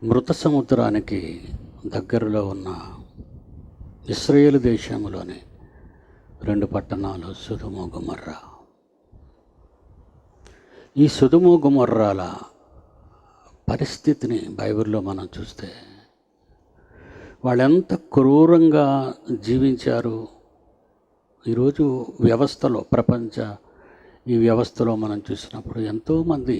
మృత సముద్రానికి దగ్గరలో ఉన్న ఇశ్రాయేలు దేశంలోని 2 పట్టణాలు సొదొమ గొమొర్రా. ఈ సొదొమ గొమొర్రాల పరిస్థితిని బైబిల్లో మనం చూస్తే వాళ్ళెంత క్రూరంగా జీవించారు. ఈరోజు వ్యవస్థలో ఈ వ్యవస్థలో మనం చూసినప్పుడు ఎంతోమంది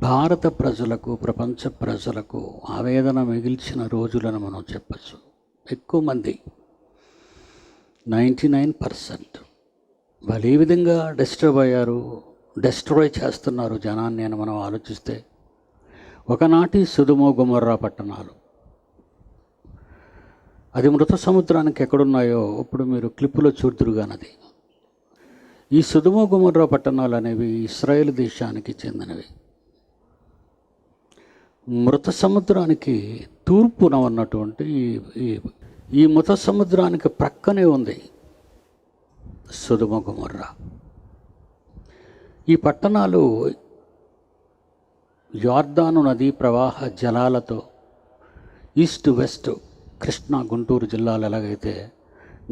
భారత ప్రజలకు, ప్రపంచ ప్రజలకు ఆవేదన మిగిల్చిన రోజులను మనం చెప్పచ్చు. ఎక్కువ మంది 99% వాళ్ళు ఏ విధంగా డిస్ట్రాయ్ చేస్తున్నారు జనాన్ని అని మనం ఆలోచిస్తే, ఒకనాటి సొదొమ గొమొర్రా పట్టణాలు అది మృత సముద్రానికి ఎక్కడున్నాయో ఇప్పుడు మీరు క్లిప్పులో చూద్దురుగానది. ఈ సొదొమ గొమొర్రా పట్టణాలు అనేవి ఇశ్రాయేలు దేశానికి చెందినవి. మృత సముద్రానికి తూర్పున ఉన్నటువంటి ఈ మృత సముద్రానికి ప్రక్కనే ఉంది సొదొమ గొమొర్రా. ఈ పట్టణాలు యోర్దాను నదీ ప్రవాహ జలాలతో ఈస్ట్ వెస్ట్ కృష్ణా గుంటూరు జిల్లాలు ఎలాగైతే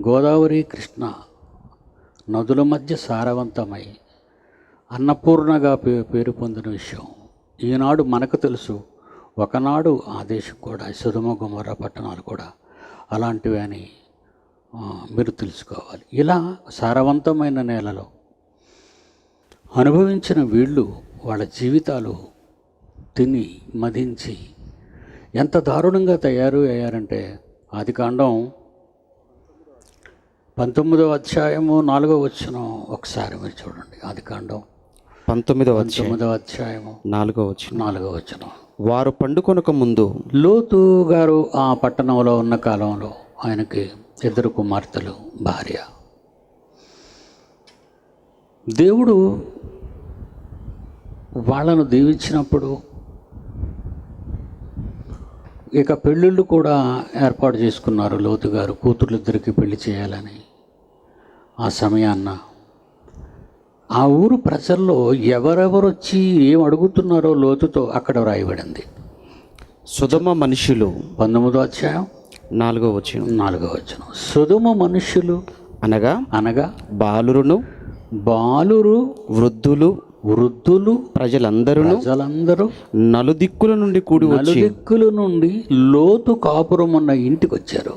గోదావరి కృష్ణా నదుల మధ్య సారవంతమై అన్నపూర్ణగా పేరు పొందిన విషయం ఈనాడు మనకు తెలుసు. ఒకనాడు ఆ దేశం కూడా సొదొమ గొమొర్రా పట్టణాలు కూడా అలాంటివి అని మీరు తెలుసుకోవాలి. ఇలా సారవంతమైన నేలలో అనుభవించిన వీళ్ళు వాళ్ళ జీవితాలు తిని మదించి ఎంత దారుణంగా తయారయ్యారంటే ఆదికాండం 19వ అధ్యాయము 4వ వచనం ఒకసారి మీరు చూడండి. ఆదికాండం 19వ అధ్యాయము 4వ వచనం. వారు పండుకొనక ముందు లోతు గారు ఆ పట్టణంలో ఉన్న కాలంలో ఆయనకి 2 కుమార్తెలు, భార్య. దేవుడు వాళ్ళను దీవించినప్పుడు ఇక పెళ్ళిళ్ళు కూడా ఏర్పాటు చేసుకున్నారు. లోతు గారు కూతుర్లిద్దరికి పెళ్లి చేయాలని. ఆ సమయాన్న ఆ ఊరు ప్రజల్లో ఎవరెవరు వచ్చి ఏం అడుగుతున్నారో లోతుతో అక్కడ వ్రాయబడింది. సొదొమ మనుషులు 19వ అధ్యాయం 4వ వచనం. సొదొమ మనుషులు అనగా బాలురు, వృద్ధులు ప్రజలందరూ నలుదిక్కుల నుండి లోతు కాపురం ఉన్న ఇంటికి వచ్చారు.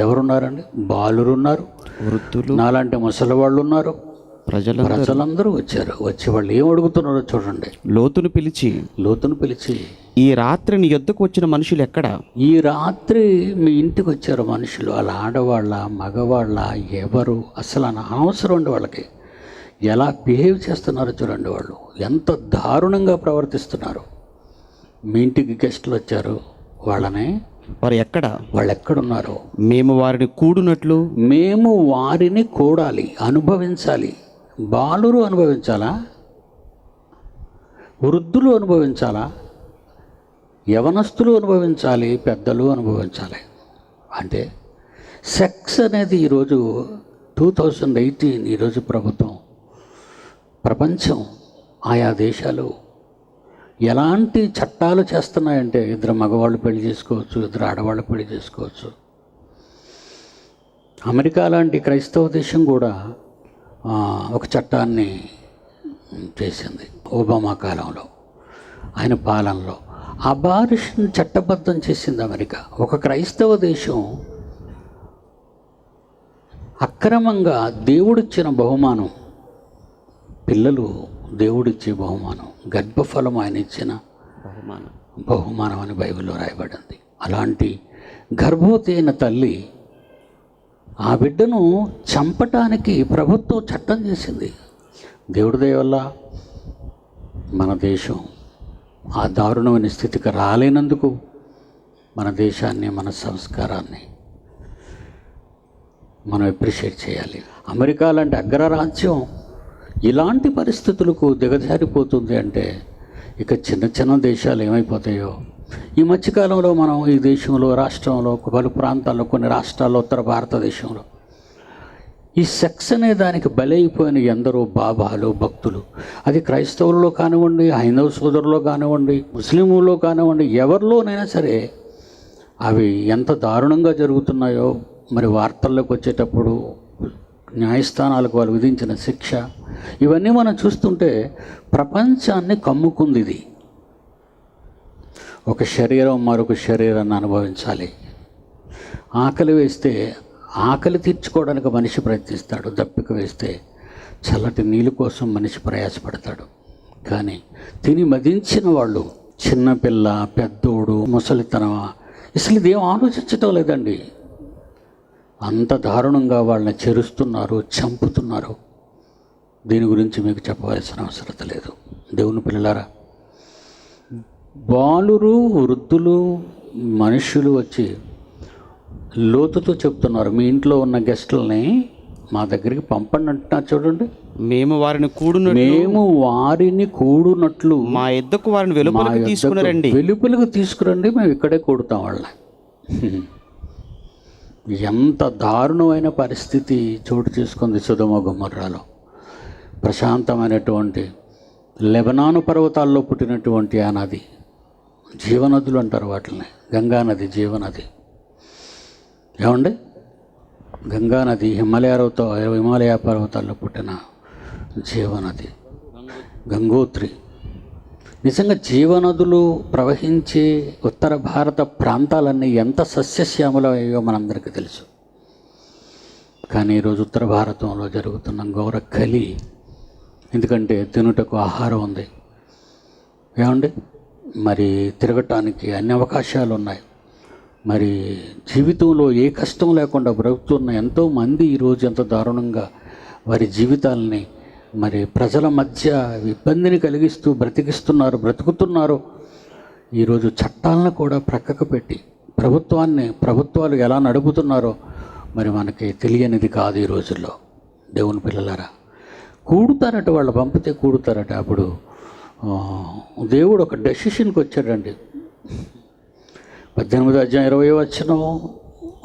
ఎవరున్నారండి? బాలురున్నారు, వృద్ధులు, నాలాంటి ముసలివాళ్ళు ఉన్నారు, ప్రజలందరూ వచ్చారు. వచ్చి వాళ్ళు ఏం అడుగుతున్నారో చూడండి. లోతును పిలిచి ఈ రాత్రి నీ యొద్దకు వచ్చిన మనుషులు ఎక్కడ? ఈ రాత్రి మీ ఇంటికి వచ్చారు మనుషులు. వాళ్ళ ఆడవాళ్ళ, మగవాళ్ళ, ఎవరు అసలు అనవసరం అండి. వాళ్ళకి ఎలా బిహేవ్ చేస్తున్నారో చూడండి. వాళ్ళు ఎంత దారుణంగా ప్రవర్తిస్తున్నారు. మీ ఇంటికి గెస్టులు వచ్చారు, వాళ్ళు ఎక్కడున్నారు? మేము వారిని కూడాలి, అనుభవించాలి. బాలురు అనుభవించాలా? వృద్ధులు అనుభవించాలా? యవనస్తులు అనుభవించాలి, పెద్దలు అనుభవించాలి. అంటే సెక్స్ అనేది ఈరోజు 2018 ఈరోజు ప్రపంచం ఆయా దేశాలు ఎలాంటి చట్టాలు చేస్తున్నాయంటే 2 మగవాళ్ళు పెళ్లి చేసుకోవచ్చు, 2 ఆడవాళ్ళు పెళ్లి చేసుకోవచ్చు. అమెరికా లాంటి క్రైస్తవ దేశం కూడా ఒక చట్టాన్ని చేసింది ఒబామా కాలంలో, ఆయన పాలనలో. అబార్షన్ చట్టబద్ధం చేసింది అమెరికా. ఒక క్రైస్తవ దేశం అక్రమంగా దేవుడిచ్చిన బహుమానం, పిల్లలు దేవుడిచ్చే బహుమానం, గర్భఫలం ఆయన ఇచ్చిన బహుమానం అని బైబిల్లో రాయబడింది. అలాంటి గర్భవతి అయిన తల్లి ఆ బిడ్డను చంపటానికి ప్రభుత్వం చట్టం చేసింది. దేవుడి దయ వల్ల మన దేశం ఆ దారుణమైన స్థితికి రాలేనందుకు మన దేశాన్ని, మన సంస్కారాన్ని మనం అప్రిషియేట్ చేయాలి. అమెరికా లాంటి అగ్రరాజ్యం ఇలాంటి పరిస్థితులకు దిగజారిపోతుంది అంటే ఇక చిన్న దేశాలు ఏమైపోతాయో. ఈ మధ్యకాలంలో మనం ఈ దేశంలో, రాష్ట్రంలో, పలు ప్రాంతాల్లో, కొన్ని రాష్ట్రాల్లో, ఉత్తర భారతదేశంలో ఈ సెక్స్ అనే దానికి బలైపోయిన ఎందరో బాబాలు భక్తులు, అది క్రైస్తవుల్లో కానివ్వండి, హైందవ సోదరులో కానివ్వండి, ముస్లింలో కానివ్వండి, ఎవరిలోనైనా సరే అవి ఎంత దారుణంగా జరుగుతున్నాయో మరి వార్తల్లోకి వచ్చేటప్పుడు న్యాయస్థానాలకు వాళ్ళు విధించిన శిక్ష, ఇవన్నీ మనం చూస్తుంటే ప్రపంచాన్ని కమ్ముకుంది ఇది. ఒక శరీరం మరొక శరీరాన్ని అనుభవించాలి. ఆకలి వేస్తే ఆకలి తీర్చుకోవడానికి మనిషి ప్రయత్నిస్తాడు, దప్పిక వేస్తే చల్లటి నీళ్ళు కోసం మనిషి ప్రయాసపడతాడు. కానీ తిని మదించిన వాళ్ళు చిన్నపిల్ల, పెద్దోడు, ముసలితనమా, అసలు ఇదేం ఆలోచించటం లేదండి. అంత దారుణంగా వాళ్ళని చెరుస్తున్నారు, చంపుతున్నారు. దీని గురించి మీకు చెప్పవలసిన అవసరం లేదు. దేవుని పిల్లలారా, బాలురు, వృద్ధులు, మనుషులు వచ్చి లోతుతో చెప్తున్నారు, మీ ఇంట్లో ఉన్న గెస్టులని మా దగ్గరికి పంపండి అంటున్నారు. చూడండి, మేము వారిని కూడునట్లు మా యొద్దకు వారిని వెలుపలకు తీసుకురండి, మేము ఇక్కడే కూడుతాం వాళ్ళని. ఎంత దారుణమైన పరిస్థితి చోటు చేసుకుంది సొదొమ గొమొర్రాలో. ప్రశాంతమైనటువంటి లెబనాను పర్వతాల్లో పుట్టినటువంటి ఆ నది, జీవనదులు అంటారు వాటిని, గంగానది జీవనది. ఏమండి, గంగానది హిమాలయ పర్వతాల్లో పుట్టిన జీవనది, గంగోత్రి. నిజంగా జీవనదులు ప్రవహించే ఉత్తర భారత ప్రాంతాలన్నీ ఎంత సస్యశ్యామలమయ్యో మనందరికీ తెలుసు. కానీ ఈరోజు ఉత్తర భారతంలో జరుగుతున్న ఘోర కలి. ఎందుకంటే తినుటకు ఆహారం ఉంది, ఏమండి, మరి తిరగటానికి అన్ని అవకాశాలు ఉన్నాయి, మరి జీవితంలో ఏ కష్టం లేకుండా బ్రతుకుతున్న ఎంతోమంది ఈరోజు ఎంత దారుణంగా వారి జీవితాలని మరి ప్రజల మధ్య ఇబ్బందిని కలిగిస్తూ బ్రతుకుతున్నారు. ఈరోజు చట్టాలను కూడా ప్రక్కకు పెట్టి ప్రభుత్వాలు ఎలా నడుపుతున్నారో మరి మనకి తెలియనిది కాదు ఈ రోజుల్లో. దేవుని పిల్లలారా, కూడుతారట, వాళ్ళు పంపితే కూడుతారట. అప్పుడు దేవుడు ఒక డెసిషన్కి వచ్చాడండి. 18వ అధ్యాయం 20వ వచనం,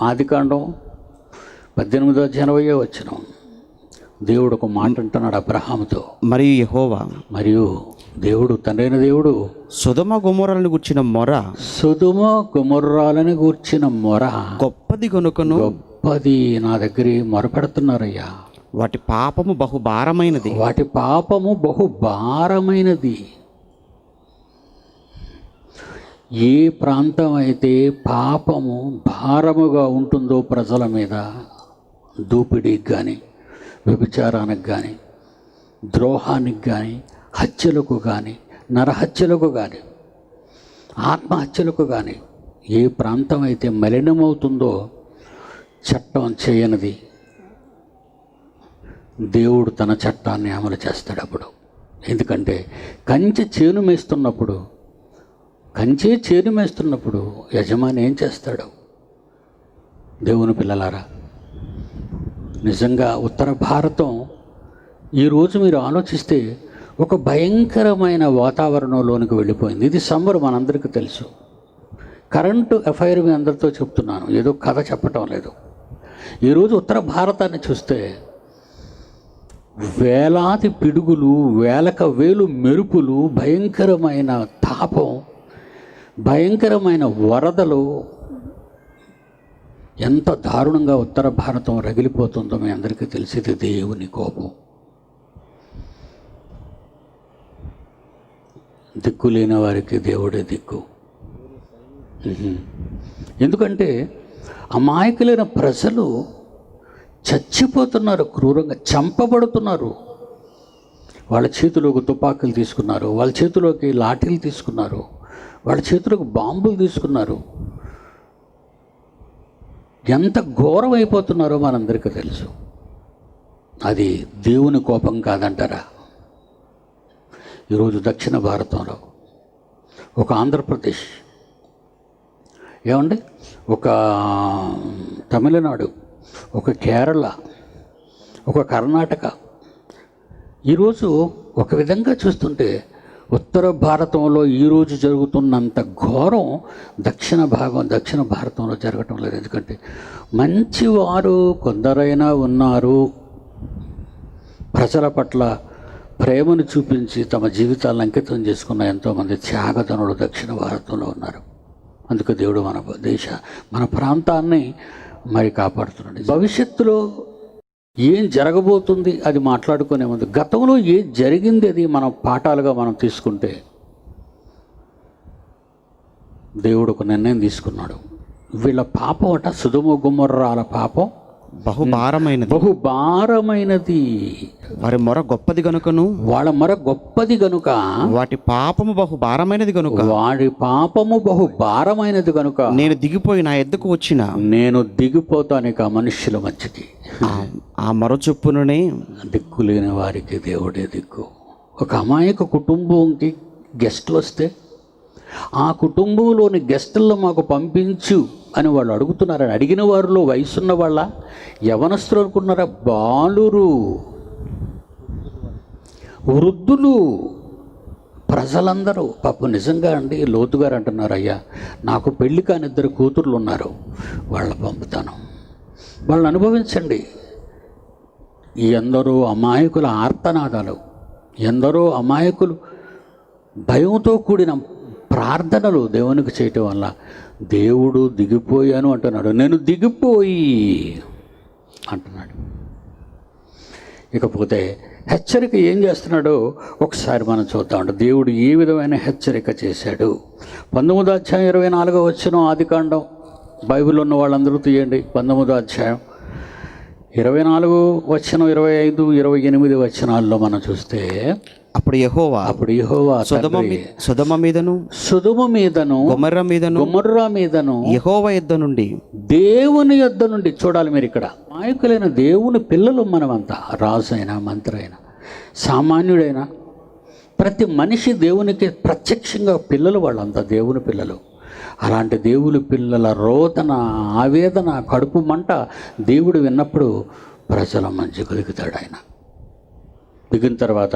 ఆదికాండం 18వ అధ్యాయం 20వ వచనం. దేవుడు ఒక మాట అంటున్నాడు అబ్రహాముతో, మరియు దేవుడు తండ్రైన దేవుడు సొదొమ గొమొర్రాలను గూర్చిన మొర గొప్పది గనుకను, గొప్పది నా దగ్గర మొరపెడుతున్నారయ్యా. వాటి పాపము బహుభారమైనది. ఏ ప్రాంతం అయితే పాపము భారముగా ఉంటుందో ప్రజల మీద, దోపిడీకి కానీ, వ్యభిచారానికి కానీ, ద్రోహానికి కానీ, హత్యలకు కానీ, నరహత్యలకు కానీ, ఆత్మహత్యలకు కానీ, ఏ ప్రాంతం అయితే మలినమవుతుందో చట్టం చేయనిది దేవుడు తన చట్టాన్ని అమలు చేస్తాడు అప్పుడు. ఎందుకంటే కంచె చేను మేస్తున్నప్పుడు యజమాని ఏం చేస్తాడు? దేవుని పిల్లలారా, నిజంగా ఉత్తర భారతం ఈరోజు మీరు ఆలోచిస్తే ఒక భయంకరమైన వాతావరణంలోనికి వెళ్ళిపోయింది. ఇది సమ్మర్, మనందరికీ తెలుసు. కరెంటు అఫైర్ మీ అందరితో చెప్తున్నాను, ఏదో కథ చెప్పటం లేదు. ఈరోజు ఉత్తర భారతాన్ని చూస్తే వేలాది పిడుగులు, వేలు మెరుపులు, భయంకరమైన తాపం, భయంకరమైన వరదలు, ఎంత దారుణంగా ఉత్తర భారతం రగిలిపోతుందో మీ అందరికీ తెలిసింది. దేవుని కోపం. దిక్కు లేని వారికి దేవుడే దిక్కు. ఎందుకంటే అమాయకులైన ప్రజలు చచ్చిపోతున్నారు, క్రూరంగా చంపబడుతున్నారు. వాళ్ళ చేతిలోకి తుపాకులు తీసుకున్నారు, వాళ్ళ చేతిలోకి లాఠీలు తీసుకున్నారు, వాళ్ళ చేతిలోకి బాంబులు తీసుకున్నారు. ఎంత ఘోరం అయిపోతున్నారో మనందరికీ తెలుసు. అది దేవుని కోపం కాదంటారా? ఈరోజు దక్షిణ భారతంలో ఒక ఆంధ్రప్రదేశ్, ఏమండి, ఒక తమిళనాడు, ఒక కేరళ, ఒక కర్ణాటక, ఈరోజు ఒక విధంగా చూస్తుంటే ఉత్తర భారతంలో ఈరోజు జరుగుతున్నంత ఘోరం దక్షిణ భారతంలో జరగటం లేదు. ఎందుకంటే మంచివారు కొందరైనా ఉన్నారు, ప్రజల పట్ల ప్రేమను చూపించి తమ జీవితాలను అంకితం చేసుకున్న ఎంతోమంది త్యాగతనులు దక్షిణ భారతంలో ఉన్నారు. అందుకే దేవుడు మన ప్రాంతాన్ని మరి కాపాడుతున్నాడు. భవిష్యత్తులో ఏం జరగబోతుంది అది మాట్లాడుకునే ముందు గతంలో ఏం జరిగింది అది మనం పాఠాలుగా మనం తీసుకుంటే, దేవుడు ఒక నిర్ణయం తీసుకున్నాడు. వీళ్ళ పాపం అట సొదొమ గొమొర్రాల పాపం బహుభారమైనది. వారి మొర గొప్పది గనుకను, వాళ్ళ మొర గొప్పది గనుక, వాటి పాపము బహుభారమైనది గనుక, వాడి పాపము బహుభారమైనది గనుక నేను దిగిపోయి నా ఎద్దుకు వచ్చిన, నేను దిగిపోతానిక మనుష్యుల మధ్యకి. ఆ మొర చొప్పుననే దిక్కు లేని వారికి దేవుడే దిక్కు. ఒక అమాయక కుటుంబంకి గెస్ట్లు వస్తే ఆ కుటుంబంలోని గెస్టుల్లో మాకు పంపించు అని వాళ్ళు అడుగుతున్నారని అడిగిన వారిలో వయసున్న వాళ్ళ యవనస్తులు అనుకున్నారా? బాలురు, వృద్ధులు, ప్రజలందరూ. పాపం నిజంగా అండి, లోతుగారు అంటున్నారు, అయ్యా నాకు పెళ్లి కాని 2 కూతుర్లు ఉన్నారు, వాళ్ళ పంపుతాను, వాళ్ళని అనుభవించండి. ఎందరో అమాయకుల ఆర్తనాదాలు, ఎందరో అమాయకులు భయంతో కూడిన ప్రార్థనలు దేవునికి చేయటం వల్ల దేవుడు దిగిపోయాను అంటున్నాడు. నేను దిగిపోయి అంటున్నాడు. ఇకపోతే హెచ్చరిక ఏం చేస్తున్నాడో ఒకసారి మనం చూద్దాం. దేవుడు ఏ విధమైన హెచ్చరిక చేశాడు? 19వ అధ్యాయం 24వ వచనం, ఆదికాండం. బైబిల్ ఉన్న వాళ్ళందరూ తీయండి. 19వ అధ్యాయం 24 వచనం, 25, 28 వచనాల్లో మనం చూస్తే, అప్పుడు యెహోవా సొదొమ మీదను గొమొర్రా మీదను యెహోవా యొద్ద నుండి, దేవుని యొద్ద నుండి. చూడాలి మీరు ఇక్కడ, నాయకులైన దేవుని పిల్లలు మనమంతా. రాజు అయినా, మంత్రి అయినా, సామాన్యుడైనా, ప్రతి మనిషి దేవునికి ప్రత్యక్షంగా పిల్లలు. వాళ్ళంతా దేవుని పిల్లలు. అలాంటి దేవుని పిల్లల రోదన, ఆవేదన, కడుపు మంట దేవుడు విన్నప్పుడు ప్రజల మంచిగా దిగుతాడు ఆయన. దిగిన తర్వాత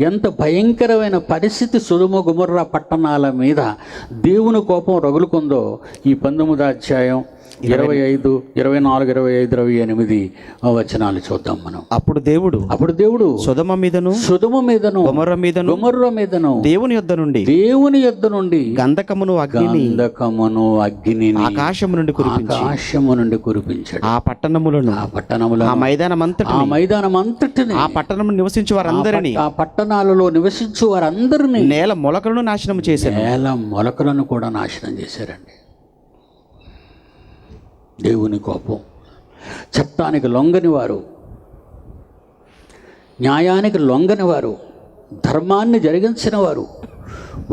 ఎంత భయంకరమైన పరిస్థితి సొదొమ గొమొర్రా పట్టణాల మీద దేవుని కోపం రగులుకుందో ఈ 19వ అధ్యాయం 25, 24, 25, 28 వచనాలు చూద్దాం మనం. అప్పుడు దేవుడు సొదొమ మీదను గొమొర్రా మీదను దేవుని యొద్ద నుండి గంధకమును అగ్నిని ఆకాశము నుండి కురిపించాడు. ఆ పట్టణములను ఆ మైదానమంతటిని ఆ పట్టణము నివసించు వారందరినీ, ఆ పట్టణాలలో నివసించు వారందరినీ నేల మొలకలను నాశనం చేశారు. నేల మొలకలను కూడా నాశనం చేశారండి. దేవుని కోపం. చట్టానికి లొంగని వారు, న్యాయానికి లొంగని వారు, ధర్మాన్ని జరిగించిన వారు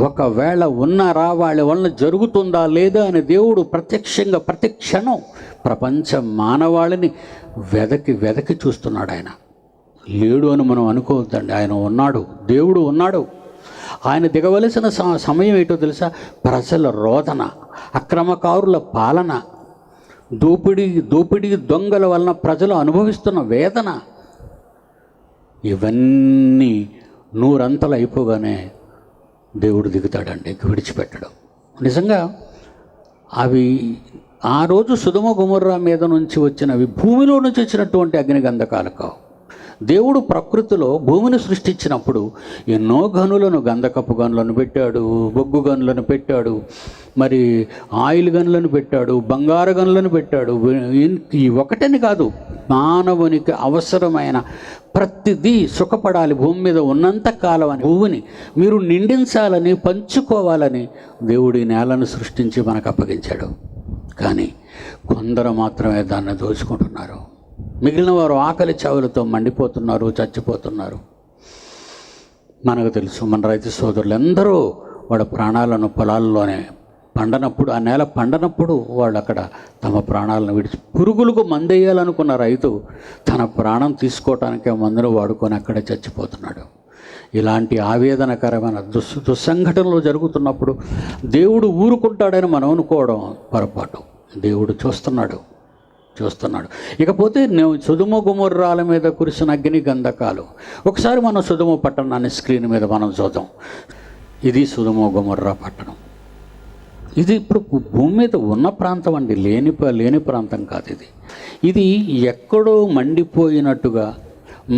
ఒకవేళ ఉన్నారా, వాళ్ళ వలన జరుగుతుందా లేదా అని దేవుడు ప్రత్యక్షంగా ప్రతి క్షణం ప్రపంచ మానవాళిని వెదకి చూస్తున్నాడు. ఆయన లేడు అని మనం అనుకోవద్దండి. ఆయన ఉన్నాడు, దేవుడు ఉన్నాడు. ఆయన దిగవలసిన సమయం ఏంటో తెలుసా? ప్రజల రోదన, అక్రమకారుల పాలన, దోపిడీ దొంగల వలన ప్రజలు అనుభవిస్తున్న వేదన, ఇవన్నీ 100 అంతలు అయిపోగానే దేవుడు దిగుతాడండి, విడిచిపెట్టడం. నిజంగా అవి ఆ రోజు సొదొమ గొమొర్రా మీద నుంచి వచ్చినవి భూమిలో నుంచి వచ్చినటువంటి అగ్నిగంధకాలు కావు. దేవుడు ప్రకృతిలో భూమిని సృష్టించినప్పుడు ఎన్నో గనులను, గంధకపు గనులను పెట్టాడు, బొగ్గు గనులను పెట్టాడు, మరి ఆయిల్ గనులను పెట్టాడు, బంగారు గనులను పెట్టాడు. ఈ ఒకటని కాదు, మానవునికి అవసరమైన ప్రతిదీ సుఖపడాలి భూమి మీద ఉన్నంత కాలం అని, భూమిని మీరు నిండించాలని, పంచుకోవాలని దేవుడి నేలను సృష్టించి మనకు అప్పగించాడు. కానీ కొందరు మాత్రమే దాన్ని దోచుకుంటున్నారు. మిగిలిన వారు ఆకలి చావులతో మండిపోతున్నారు, చచ్చిపోతున్నారు. మనకు తెలుసు, మన రైతు సోదరులు ఎందరో వాళ్ళ ప్రాణాలను పొలాల్లోనే పండనప్పుడు, ఆ నేల పండనప్పుడు వాళ్ళు అక్కడ తమ ప్రాణాలను విడిచి, పురుగులకు మందేయాలనుకున్న రైతు తన ప్రాణం తీసుకోవటానికే మందును వాడుకొని అక్కడే చచ్చిపోతున్నాడు. ఇలాంటి ఆవేదనకరమైన దుస్సంఘటనలు జరుగుతున్నప్పుడు దేవుడు ఊరుకుంటాడని మనం అనుకోవడం పొరపాటు. దేవుడు చూస్తున్నాడు. ఇకపోతే సొదొమ గొమొర్రాల మీద కురిసిన అగ్ని గంధకాలు. ఒకసారి మనం సొదొమ పట్టణాన్ని స్క్రీన్ మీద మనం చూద్దాం. ఇది సొదొమ గొమొర్రా పట్టణం. ఇది ఇప్పుడు భూమి మీద ఉన్న ప్రాంతం అండి, లేని ప్రాంతం కాదు ఇది. ఇది ఎక్కడో మండిపోయినట్టుగా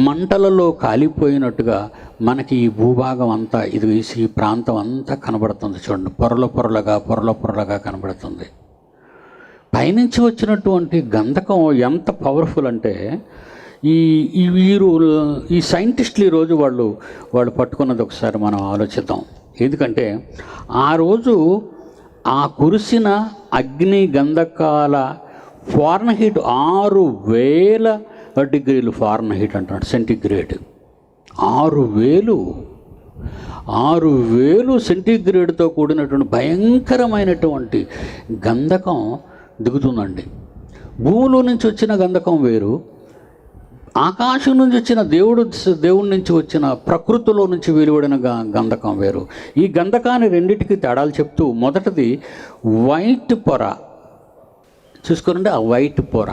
మంటలలో కాలిపోయినట్టుగా మనకి ఈ భూభాగం అంతా ఇది ఈ ప్రాంతం అంతా కనబడుతుంది. చూడండి, పొరల పొరలుగా కనబడుతుంది. పైనుంచి వచ్చినటువంటి గంధకం ఎంత పవర్ఫుల్ అంటే ఈ సైంటిస్టులు ఈరోజు వాళ్ళు పట్టుకున్నది ఒకసారి మనం ఆలోచిద్దాం. ఎందుకంటే ఆ రోజు ఆ కురిసిన అగ్ని గంధకాల ఫారెన్హీట్ 6000 డిగ్రీలు ఫారెన్హీట్ అంటాడు, సెంటిగ్రేడ్. 6000 సెంటిగ్రేడ్తో కూడినటువంటి భయంకరమైనటువంటి గంధకం దిగుతుందండి. భూమిలో నుంచి వచ్చిన గంధకం వేరు, ఆకాశం నుంచి వచ్చిన దేవుడి నుంచి వచ్చిన ప్రకృతిలో నుంచి వెలువడిన గంధకం వేరు. ఈ గంధకాన్ని రెండింటికి తేడాలు చెప్తూ, మొదటిది వైట్ పొర చూసుకోనండి. ఆ వైట్ పొర,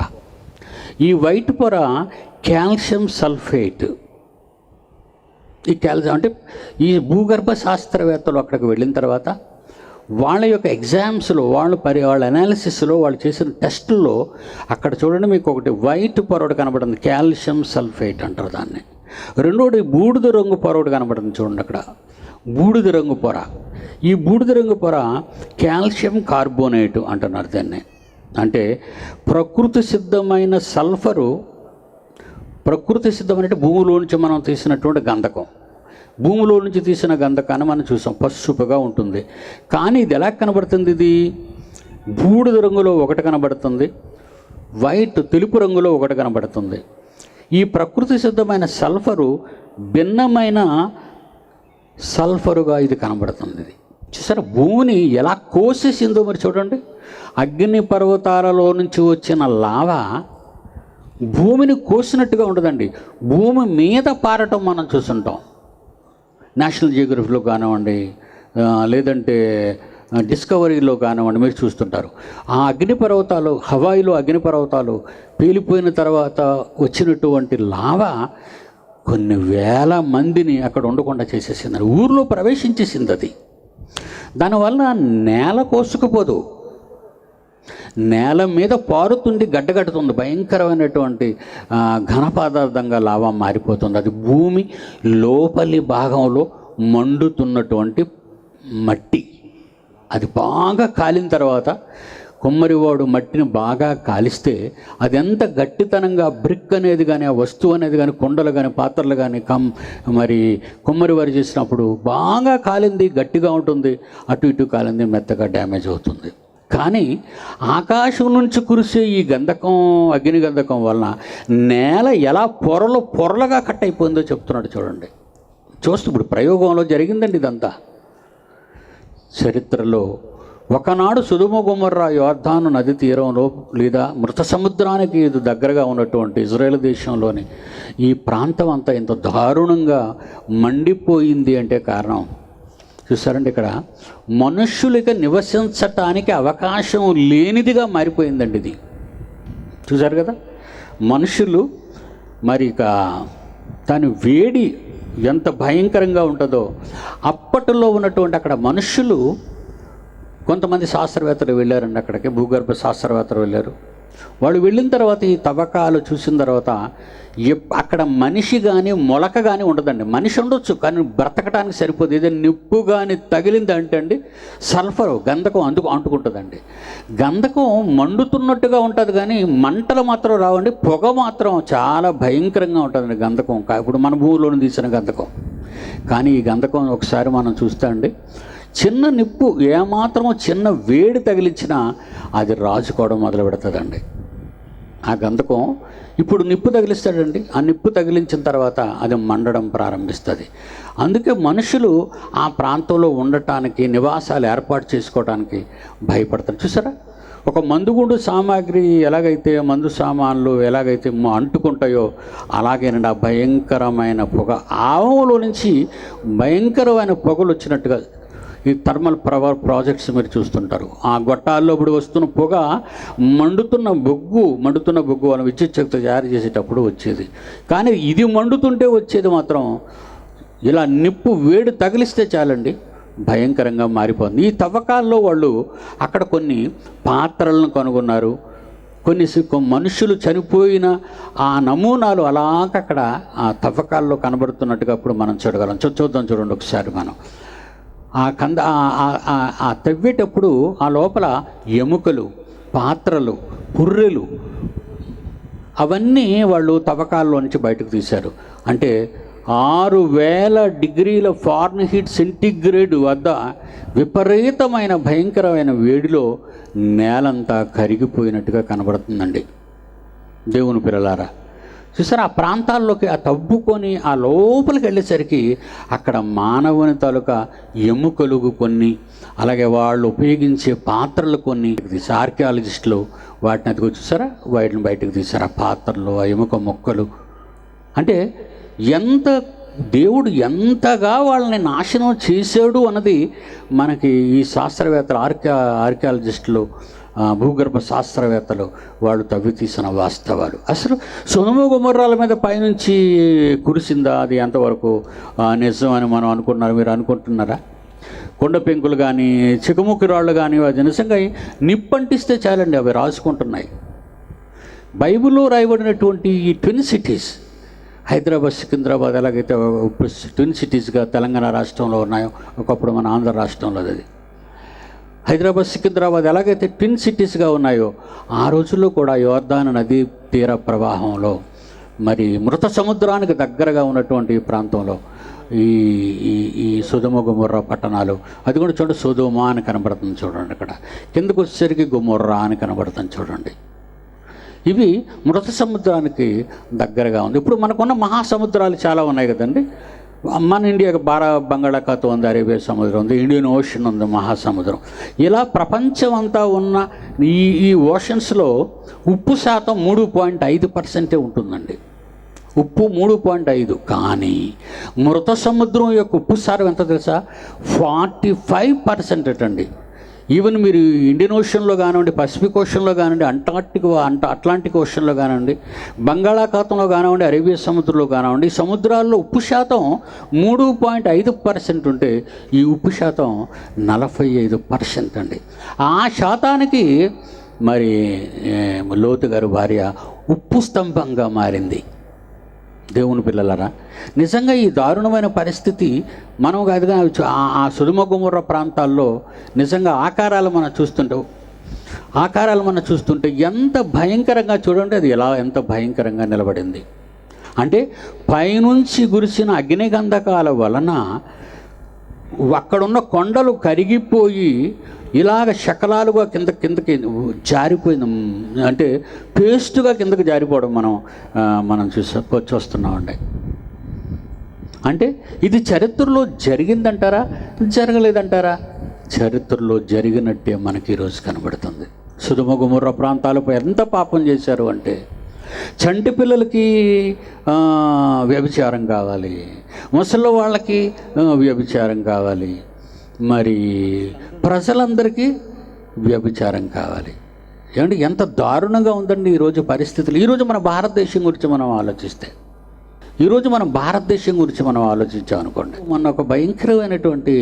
ఈ వైట్ పొర కాల్షియం సల్ఫేట్. ఈ కాల్షియం అంటే ఈ భూగర్భ శాస్త్రవేత్తలు అక్కడికి వెళ్ళిన తర్వాత వాళ్ళ యొక్క ఎగ్జామ్స్లో వాళ్ళ అనాలిసిస్లో వాళ్ళు చేసిన టెస్టుల్లో అక్కడ చూడండి, మీకు ఒకటి వైట్ పొర ఒకటి కనబడుతుంది, కాల్షియం సల్ఫేట్ అంటారు దాన్ని. రెండోది బూడిద రంగు పొర ఒకటి కనబడుతుంది చూడండి, అక్కడ బూడిద రంగు పొర. ఈ బూడిద రంగు పొర కాల్షియం కార్బోనేట్ అంటున్నారు దాన్ని. అంటే ప్రకృతి సిద్ధమైన సల్ఫరు, ప్రకృతి సిద్ధమైన భూమిలో నుంచి మనం తీసినటువంటి గంధకం. భూమిలో నుంచి తీసిన గంధకాన్ని మనం చూసాం, పసుపుగా ఉంటుంది. కానీ ఇది ఎలా కనబడుతుంది? ఇది బూడిద రంగులో ఒకటి కనబడుతుంది, వైట్ తెలుపు రంగులో ఒకటి కనబడుతుంది. ఈ ప్రకృతి సిద్ధమైన సల్ఫరు భిన్నమైన సల్ఫరుగా ఇది కనబడుతుంది. ఇది చూసారా భూమిని ఎలా కోసేసిందో మరి చూడండి. అగ్ని పర్వతాలలో నుంచి వచ్చిన లావా భూమిని కోసినట్టుగా ఉండదండి, భూమి మీద పారటం మనం చూస్తుంటాం. నేషనల్ జియోగ్రఫీలో కానివ్వండి, లేదంటే డిస్కవరీలో కానివ్వండి, మీరు చూస్తుంటారు. ఆ అగ్నిపర్వతాలు, హవాయిలో అగ్నిపర్వతాలు పేలిపోయిన తర్వాత వచ్చినటువంటి లావా కొన్ని వేల మందిని అక్కడ ఉండకుండా చేసేసింది, ఊర్లో ప్రవేశించేసింది. అది దానివల్ల నేల కోసుకుపోదు, నేల మీద పారుతుంది, గడ్డగట్టుతుంది, భయంకరమైనటువంటి ఘన పదార్థంగా లావా మారిపోతుంది. అది భూమి లోపలి భాగంలో మండుతున్నటువంటి మట్టి. అది బాగా కాలిన తర్వాత కొమ్మరివాడు మట్టిని బాగా కాలిస్తే అది ఎంత గట్టితనంగా బ్రిక్ అనేది కానీ, ఆ వస్తువు అనేది కానీ, కుండలు కానీ, పాత్రలు కానీ మరి కొమ్మరివారు చేసినప్పుడు బాగా కాలింది గట్టిగా ఉంటుంది, అటు ఇటు కాలింది మెత్తగా డ్యామేజ్ అవుతుంది. కానీ ఆకాశం నుంచి కురిసే ఈ గంధకం, అగ్ని గంధకం వలన నేల ఎలా పొరలుగా కట్ అయిపోయిందో చెప్తున్నాడు చూడండి. చూస్తూ ఇప్పుడు ప్రయోగంలో జరిగిందండి ఇదంతా. చరిత్రలో ఒకనాడు సొదొమ గొమొర్రా యోర్దాను నది తీరంలో లేదా మృత సముద్రానికి ఇది దగ్గరగా ఉన్నటువంటి ఇజ్రాయేల్ దేశంలోని ఈ ప్రాంతం అంతా ఇంత దారుణంగా మండిపోయింది అంటే కారణం చూసారండి, ఇక్కడ మనుష్యులకి నివసించటానికి అవకాశం లేనిదిగా మారిపోయిందండి ఇది. చూసారు కదా, మనుషులు మరి ఇక దాని వేడి ఎంత భయంకరంగా ఉంటుందో. అప్పట్లో ఉన్నటువంటి అక్కడ మనుషులు, కొంతమంది శాస్త్రవేత్తలు వెళ్ళారండి అక్కడికి, భూగర్భ శాస్త్రవేత్తలు వెళ్ళారు. వాళ్ళు వెళ్ళిన తర్వాత ఈ తవ్వకాలు చూసిన తర్వాత అక్కడ మనిషి కానీ మొలక కానీ ఉండదండి. మనిషి ఉండొచ్చు కానీ బ్రతకడానికి సరిపోదు. ఏదైనా నిప్పు కానీ తగిలింది అంటే అండి సల్ఫర్ గంధకం అంటుకుంటుందండి. గంధకం మండుతున్నట్టుగా ఉంటుంది కానీ మంటలు మాత్రం రావండి, పొగ మాత్రం చాలా భయంకరంగా ఉంటుందండి గంధకం. ఇప్పుడు మన భూమిలోని తీసిన గంధకం. కానీ ఈ గంధకం ఒకసారి మనం చూస్తే అండి, చిన్న నిప్పు ఏమాత్రమో చిన్న వేడి తగిలించినా అది రాజుకోవడం మొదలు పెడుతుందండి. ఆ గంధకం ఇప్పుడు నిప్పు తగిలిస్తాడండి, ఆ నిప్పు తగిలించిన తర్వాత అది మండడం ప్రారంభిస్తుంది. అందుకే మనుషులు ఆ ప్రాంతంలో ఉండటానికి, నివాసాలు ఏర్పాటు చేసుకోవడానికి భయపడతారు. చూసారా, ఒక మందుగుండు సామాగ్రి ఎలాగైతే, మందు సామాన్లు ఎలాగైతే అంటుకుంటాయో అలాగేనండి ఆ భయంకరమైన పొగ. ఆవంలో నుంచి భయంకరమైన పొగలు వచ్చినట్టుగా ఈ థర్మల్ పవర్ ప్రాజెక్ట్స్ మీరు చూస్తుంటారు. ఆ గొట్టాల్లో ఇప్పుడు వస్తున్న పొగ మండుతున్న బొగ్గు వాళ్ళ విద్యుత్ శక్తి తయారు చేసేటప్పుడు వచ్చేది. కానీ ఇది మండుతుంటే వచ్చేది మాత్రం ఇలా నిప్పు వేడి తగిలిస్తే చాలండి భయంకరంగా మారిపోతుంది. ఈ తవ్వకాల్లో వాళ్ళు అక్కడ కొన్ని పాత్రలను కనుగొన్నారు, కొన్ని మనుషులు చనిపోయిన ఆ నమూనాలు అలాగక్కడ ఆ తవ్వకాల్లో కనబడుతున్నట్టుగా అప్పుడు మనం చూడగలం. చూద్దాం చూడండి ఒకసారి మనం ఆ తవ్వేటప్పుడు ఆ లోపల ఎముకలు, పాత్రలు, పుర్రెలు అవన్నీ వాళ్ళు తవ్వకాల్లో నుంచి బయటకు తీశారు. అంటే 6000 డిగ్రీల ఫారెన్హీట్ సెంటిగ్రేడ్ వద్ద విపరీతమైన భయంకరమైన వేడిలో నేలంతా కరిగిపోయినట్టుగా కనబడుతుందండి. దేవుని పిల్లలారా, చూసారా, ఆ ప్రాంతాల్లోకి ఆ తవ్వుకొని ఆ లోపలికి వెళ్ళేసరికి అక్కడ మానవుని తాలూకా ఎముకలు కొన్ని, అలాగే వాళ్ళు ఉపయోగించే పాత్రలు కొన్ని ఆర్కియాలజిస్టులు వాటిని అదిగో చూసారా, వాటిని బయటకు తీశారు. ఆ పాత్రలు, ఆ ఎముక మొక్కలు. అంటే దేవుడు ఎంతగా వాళ్ళని నాశనం చేశాడు అన్నది మనకి ఈ శాస్త్రవేత్తలు, ఆర్కియాలజిస్టులు, భూగర్భ శాస్త్రవేత్తలు వాళ్ళు తవ్వి తీసిన వాస్తవాలు. అసలు సొదొమ గొమొర్రాల మీద పైనుంచి కురిసిందా, అది ఎంతవరకు నిజం అని మనం మీరు అనుకుంటున్నారా? కొండ పెంకులు కానీ, చికముకి రాళ్ళు కానీ, అది నిజంగా నిప్పంటిస్తే చాలండి, అవి రాసుకుంటున్నాయి. బైబిల్లో రాయబడినటువంటి ఈ ట్విన్ సిటీస్, హైదరాబాద్, సికింద్రాబాద్ ఎలాగైతే ట్విన్ సిటీస్గా తెలంగాణ రాష్ట్రంలో ఉన్నాయో, ఒకప్పుడు మన ఆంధ్ర రాష్ట్రంలో అది హైదరాబాద్, సికింద్రాబాద్ ఎలాగైతే ట్విన్ సిటీస్గా ఉన్నాయో, ఆ రోజుల్లో కూడా యోర్దాను నదీ తీర ప్రవాహంలో మరి మృత సముద్రానికి దగ్గరగా ఉన్నటువంటి ప్రాంతంలో ఈ సొదొమ గొమొర్రా పట్టణాలు, అది కూడా చూడండి, సొదొమ అని కనబడుతుంది చూడండి, అక్కడ కిందకు వచ్చేసరికి గొమొర్రా అని కనబడుతుంది చూడండి. ఇవి మృత సముద్రానికి దగ్గరగా ఉంది. ఇప్పుడు మనకున్న మహాసముద్రాలు చాలా ఉన్నాయి కదండి. మన ఇండియాకి బంగాళాఖాతం ఉంది, అరేబియా సముద్రం ఉంది, ఇండియన్ ఓషన్ ఉంది, మహాసముద్రం. ఇలా ప్రపంచం అంతా ఉన్న ఈ ఓషన్స్లో ఉప్పు శాతం 3.5% ఉంటుందండి. ఉప్పు 3.5. కానీ మృత సముద్రం యొక్క ఉప్పు శాతం ఎంత తెలుసా? 45% అండి. ఈవెన్ మీరు ఇండియన్ ఓషన్లో కానివ్వండి, పసిఫిక్ ఓషన్లో కానివ్వండి, అట్లాంటిక్ ఓషన్లో కానివ్వండి, బంగాళాఖాతంలో కానివ్వండి, అరేబియా సముద్రంలో కానివ్వండి, ఈ సముద్రాల్లో ఉప్పు శాతం 3.5% ఉంటే ఈ ఉప్పు శాతం 45% అండి. ఆ శాతానికి మరి లోతు గారి భార్య ఉప్పు స్తంభంగా మారింది. దేవుని పిల్లలరా, నిజంగా ఈ దారుణమైన పరిస్థితి మనం కాదుగా ఆ సొదొమ గొమొర్రా ప్రాంతాల్లో నిజంగా ఆకారాలు మనం చూస్తుంటే ఎంత భయంకరంగా చూడండి, అది ఎంత భయంకరంగా నిలబడింది అంటే పైనుంచి కురిసిన అగ్నిగంధకాల వలన అక్కడున్న కొండలు కరిగిపోయి ఇలాగ శకలాలుగా కిందకి జారిపోయింది. అంటే పేస్టుగా కిందకి జారిపోవడం మనం చూస్తున్నామండి. అంటే ఇది చరిత్రలో జరిగిందంటారా, జరగలేదంటారా? చరిత్రలో జరిగినట్టే మనకి ఈరోజు కనబడుతుంది. సొదొమ గొమొర్రా ప్రాంతాలపై ఎంత పాపం చేశారు అంటే, చంటి పిల్లలకి వ్యభిచారం కావాలి, ముసలి వాళ్ళకి వ్యభిచారం కావాలి, మరి ప్రజలందరికీ వ్యభిచారం కావాలి. ఏమంటే ఎంత దారుణంగా ఉందండి ఈరోజు పరిస్థితులు. ఈరోజు మన భారతదేశం గురించి మనం ఆలోచించామనుకోండి, మొన్న ఒక భయంకరమైనటువంటి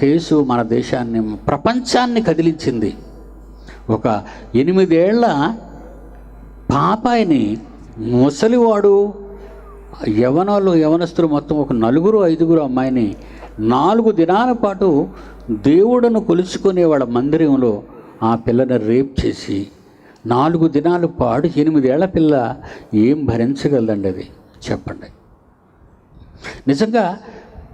కేసు మన దేశాన్ని, ప్రపంచాన్ని కదిలించింది. ఒక 8 ఏళ్ల పాపాయిని ముసలివాడు, యవనస్తులు మొత్తం ఒక 4-5 అమ్మాయిని 4 దినాల పాటు దేవుడును కొలుచుకునే వాళ్ళ మందిరంలో ఆ పిల్లని రేప్ చేసి 4 దినాల పాటు 8 ఏళ్ల పిల్ల ఏం భరించగలదండి అది, చెప్పండి. నిజంగా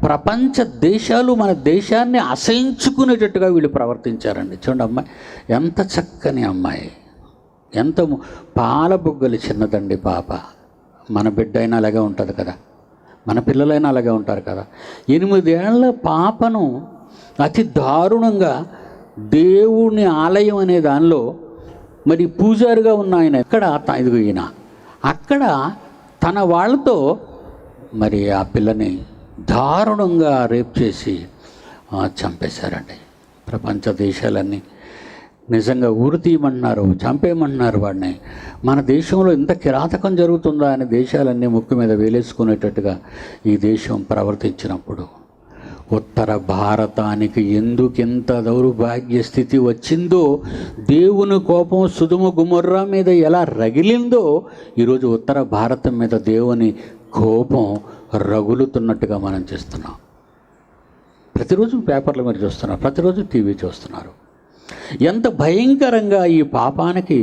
ప్రపంచ దేశాలు మన దేశాన్ని అసహించుకునేటట్టుగా వీళ్ళు ప్రవర్తించారండి. చూడండి, అమ్మాయి ఎంత చక్కని అమ్మాయి, ఎంత పాల బుగ్గలు చిన్నదండి పాప. మన బిడ్డ అయినా అలాగే ఉంటుంది కదా, మన పిల్లలైనా అలాగే ఉంటారు కదా. 8 ఏళ్ల పాపను అతి దారుణంగా దేవుని ఆలయం అనే దానిలో మరి పూజారిగా ఉన్న ఆయన ఈయన అక్కడ తన వాళ్ళతో మరి ఆ పిల్లని దారుణంగా రేప్ చేసి చంపేశారండి. ప్రపంచ దేశాలన్నీ నిజంగా ఊరు తీయమంటున్నారు, చంపేయమంటున్నారు వాడిని. మన దేశంలో ఇంత కిరాతకం జరుగుతుందా అని దేశాలన్నీ ముక్కు మీద వేలేసుకునేటట్టుగా ఈ దేశం ప్రవర్తించినప్పుడు ఉత్తర భారతానికి ఎందుకింత దౌర్భాగ్య స్థితి వచ్చిందో, దేవుని కోపం సుదుమ గుమర్రా మీద ఎలా రగిలిందో, ఈరోజు ఉత్తర భారతం మీద దేవుని కోపం రగులుతున్నట్టుగా మనం చూస్తున్నాం. ప్రతిరోజు పేపర్లు మీరు చూస్తున్నారు, ప్రతిరోజు టీవీ చూస్తున్నారు. ఎంత భయంకరంగా ఈ పాపానికి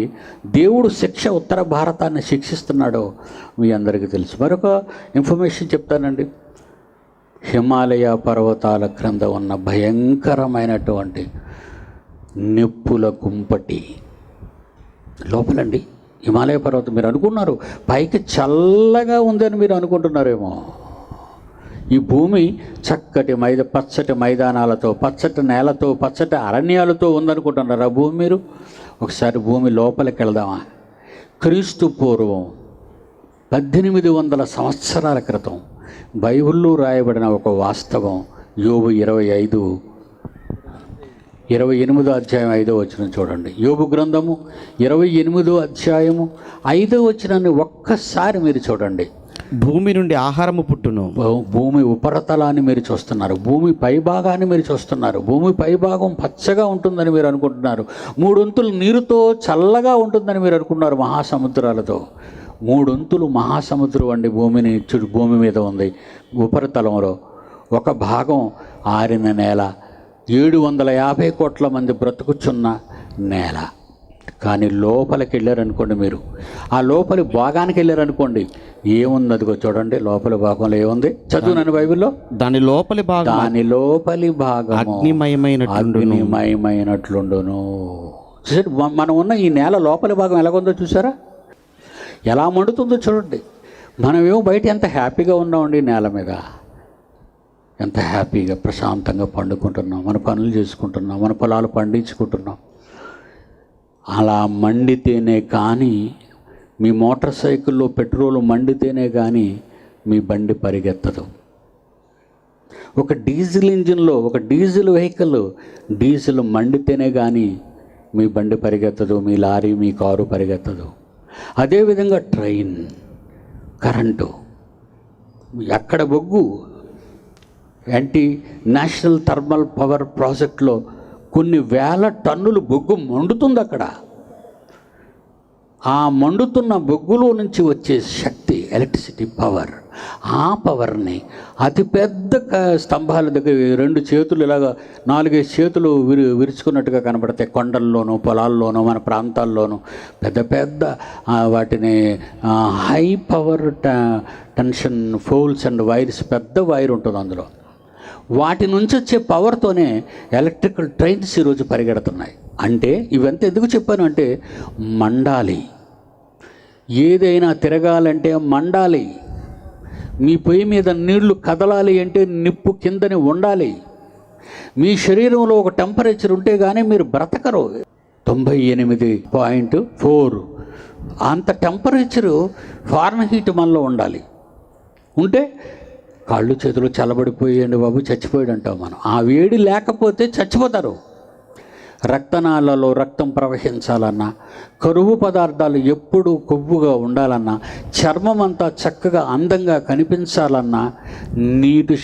దేవుడు శిక్ష ఉత్తర భారతాన్ని శిక్షిస్తున్నాడో మీ అందరికీ తెలుసు. మరొక ఇన్ఫర్మేషన్ చెప్తానండి. హిమాలయ పర్వతాల క్రింద ఉన్న భయంకరమైనటువంటి నిప్పుల కుంపటి లోపలండి. హిమాలయ పర్వతం మీరు అనుకున్నారు పైకి చల్లగా ఉందని మీరు అనుకుంటున్నారేమో. ఈ భూమి చక్కటి పచ్చటి మైదానాలతో, పచ్చటి నేలతో, పచ్చటి అరణ్యాలతో ఉందనుకుంటున్నారు ఆ భూమి. మీరు ఒకసారి భూమి లోపలికి వెళ్దామా? క్రీస్తు పూర్వం 1800 సంవత్సరాల క్రితం బైబిల్లో రాయబడిన ఒక వాస్తవం. యోబు 28వ అధ్యాయం 5వ వచనం చూడండి. యోబు గ్రంథము 28వ అధ్యాయము 5వ వచనాన్ని ఒక్కసారి మీరు చూడండి. భూమి నుండి ఆహారము పుట్టును. భూమి ఉపరితలాన్ని మీరు చూస్తున్నారు, భూమి పైభాగాన్ని మీరు చూస్తున్నారు. భూమి పైభాగం పచ్చగా ఉంటుందని మీరు అనుకుంటున్నారు. 3 వంతులు నీరుతో చల్లగా ఉంటుందని మీరు అనుకున్నారు, మహాసముద్రాలతో. 3 వంతులు మహాసముద్రం అండి భూమి మీద ఉంది. ఉపరితలంలో ఒక భాగం ఆరిన నేల, 750 కోట్ల మంది బ్రతుకుచున్న నేల. కానీ లోపలికి వెళ్ళారనుకోండి, మీరు ఆ లోపలి భాగానికి వెళ్ళారనుకోండి, ఏముంది అదిగో చూడండి. లోపలి భాగంలో ఏముంది? చదువునని బైబిల్లో. దాని లోపలి భాగం అగ్నిమయమైనట్లుండును. మనం ఉన్న ఈ నేల లోపలి భాగం ఎలాగుందో చూసారా? ఎలా మండుతుందో చూడండి. మనమేమో బయట ఎంత హ్యాపీగా ఉన్నామండి, నేల మీద ఎంత హ్యాపీగా ప్రశాంతంగా పండుకుంటున్నాం, మన పనులు చేసుకుంటున్నాం, మన పొలాలు పండించుకుంటున్నాం. అలా మండితేనే కానీ, మీ మోటార్ సైకిల్లో పెట్రోల్ మండితేనే కానీ మీ బండి పరిగెత్తదు. ఒక డీజిల్ ఇంజిన్లో, ఒక డీజిల్ వెహికల్ డీజిల్ మండితేనే కానీ మీ బండి పరిగెత్తదు, మీ లారీ, మీ కారు పరిగెత్తదు. అదేవిధంగా ట్రైన్, కరెంటు, ఎక్కడ బొగ్గు నేషనల్ థర్మల్ పవర్ ప్రాజెక్ట్లో కొన్ని వేల టన్నులు బొగ్గు మండుతుంది అక్కడ. ఆ మండుతున్న బొగ్గులో నుంచి వచ్చే శక్తి, ఎలక్ట్రిసిటీ పవర్, ఆ పవర్ని అతిపెద్ద స్తంభాల దగ్గర 2 చేతులు ఇలాగా 4-5 చేతులు విరుచుకున్నట్టుగా కనబడతాయి. కొండల్లోనూ, పొలాల్లోనూ, మన ప్రాంతాల్లోనూ పెద్ద పెద్ద వాటిని high power tension poles and wires, పెద్ద వైర్ ఉంటుంది అందులో. వాటి నుంచి వచ్చే పవర్తోనే ఎలక్ట్రికల్ ట్రైన్స్ ఈరోజు పరిగెడుతున్నాయి. అంటే ఇవంతా ఎందుకు చెప్పాను అంటే, మండాలి. ఏదైనా తిరగాలంటే మండాలి. మీ పొయ్యి మీద నీళ్లు కదలాలి అంటే నిప్పు కిందని ఉండాలి. మీ శరీరంలో ఒక టెంపరేచర్ ఉంటే కానీ మీరు బ్రతకరు. 98.4 అంత టెంపరేచరు ఫారెన్హీట్ మనలో ఉండాలి. ఉంటే కాళ్ళు చేతులు చల్లబడిపోయాయండి బాబు, చచ్చిపోయాడు అంటాం మనం. ఆ వేడి లేకపోతే చచ్చిపోతారు. రక్తనాళాల్లో రక్తం ప్రవహించాలన్నా, కరువు పదార్థాలు ఎప్పుడూ కొవ్వుగా ఉండాలన్నా, చర్మం అంతా చక్కగా అందంగా కనిపించాలన్నా, నీటి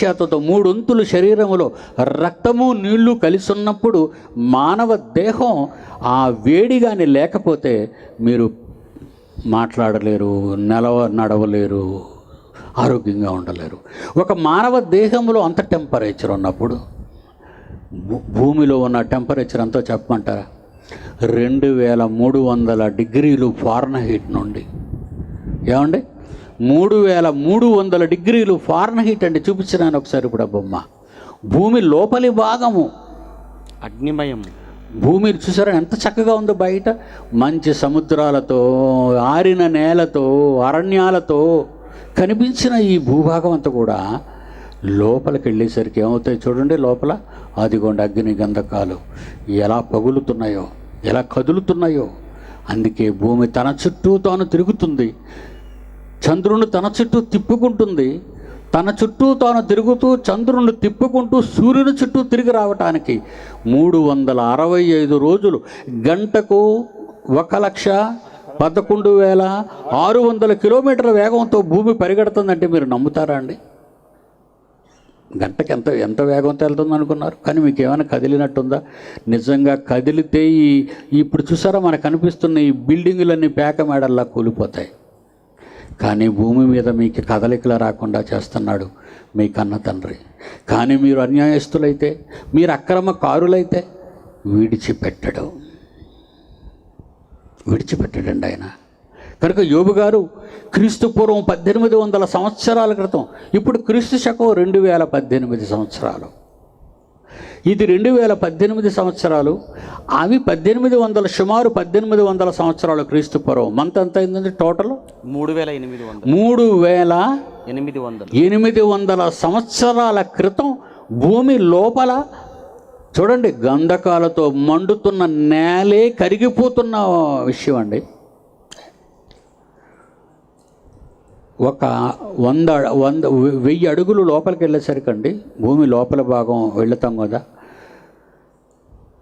శాతంతో 3 వంతులు శరీరంలో రక్తము నీళ్లు కలిసి ఉన్నప్పుడు మానవ దేహం ఆ వేడి కానీ లేకపోతే మీరు మాట్లాడలేరు, నడవలేరు, ఆరోగ్యంగా ఉండలేరు. ఒక మానవ దేహంలో అంత టెంపరేచర్ ఉన్నప్పుడు భూమిలో ఉన్న టెంపరేచర్ అంతా చెప్పమంటారా? 2300 డిగ్రీలు ఫారెన్హీట్ నుండి, ఏమండి 3300 డిగ్రీలు ఫారెన్హీట్ అండి. చూపించినాను ఒకసారి ఇప్పుడు ఆ బొమ్మ. భూమి లోపలి భాగము అగ్నిమయం. భూమి చూసారా ఎంత చక్కగా ఉందో. బయట మంచి సముద్రాలతో, ఆరిన నేలతో, అరణ్యాలతో కనిపించిన ఈ భూభాగం అంతా కూడా లోపలికి వెళ్ళేసరికి ఏమవుతాయి చూడండి. లోపల అదిగోండి అగ్ని గంధకాలు ఎలా పగులుతున్నాయో, ఎలా కదులుతున్నాయో. అందుకే భూమి తన చుట్టూ తాను తిరుగుతుంది, చంద్రుని తన చుట్టూ తిప్పుకుంటుంది, తన చుట్టూ తాను తిరుగుతూ చంద్రుని తిప్పుకుంటూ సూర్యుని చుట్టూ తిరిగి రావటానికి 365 రోజులు, గంటకు 1,11,600 కిలోమీటర్ల వేగంతో భూమి పరిగెడుతుందంటే మీరు నమ్ముతారా అండి? గంటకి ఎంత వేగంతో వెళ్తుంది అనుకున్నారు? కానీ మీకు ఏమైనా కదిలినట్టుందా? నిజంగా కదిలితే ఇప్పుడు చూసారా మనకు కనిపిస్తున్న ఈ బిల్డింగులన్నీ పేక మేడల్లా కూలిపోతాయి. కానీ భూమి మీద మీకు కదలికలు రాకుండా చేస్తున్నాడు మీ కన్న తండ్రి. కానీ మీరు అన్యాయస్తులైతే, మీరు అక్రమకారులైతే విడిచిపెట్టడండి ఆయన. కనుక యోబు గారు క్రీస్తు పూర్వం 1800 సంవత్సరాల క్రితం, ఇప్పుడు క్రీస్తు శకం 2018 సంవత్సరాలు, ఇది 2018 సంవత్సరాలు, అవి 1800, సుమారు 1800 సంవత్సరాలు క్రీస్తు పూర్వం. మంత్ ఎంత అయిందండి టోటల్? 3800 సంవత్సరాల క్రితం భూమి లోపల చూడండి, గంధకాలతో మండుతున్న నేలే కరిగిపోతున్న విషయం అండి. ఒక 1000 అడుగులు లోపలికి వెళ్ళేసరికండి, భూమి లోపల భాగం వెళుతాం కదా,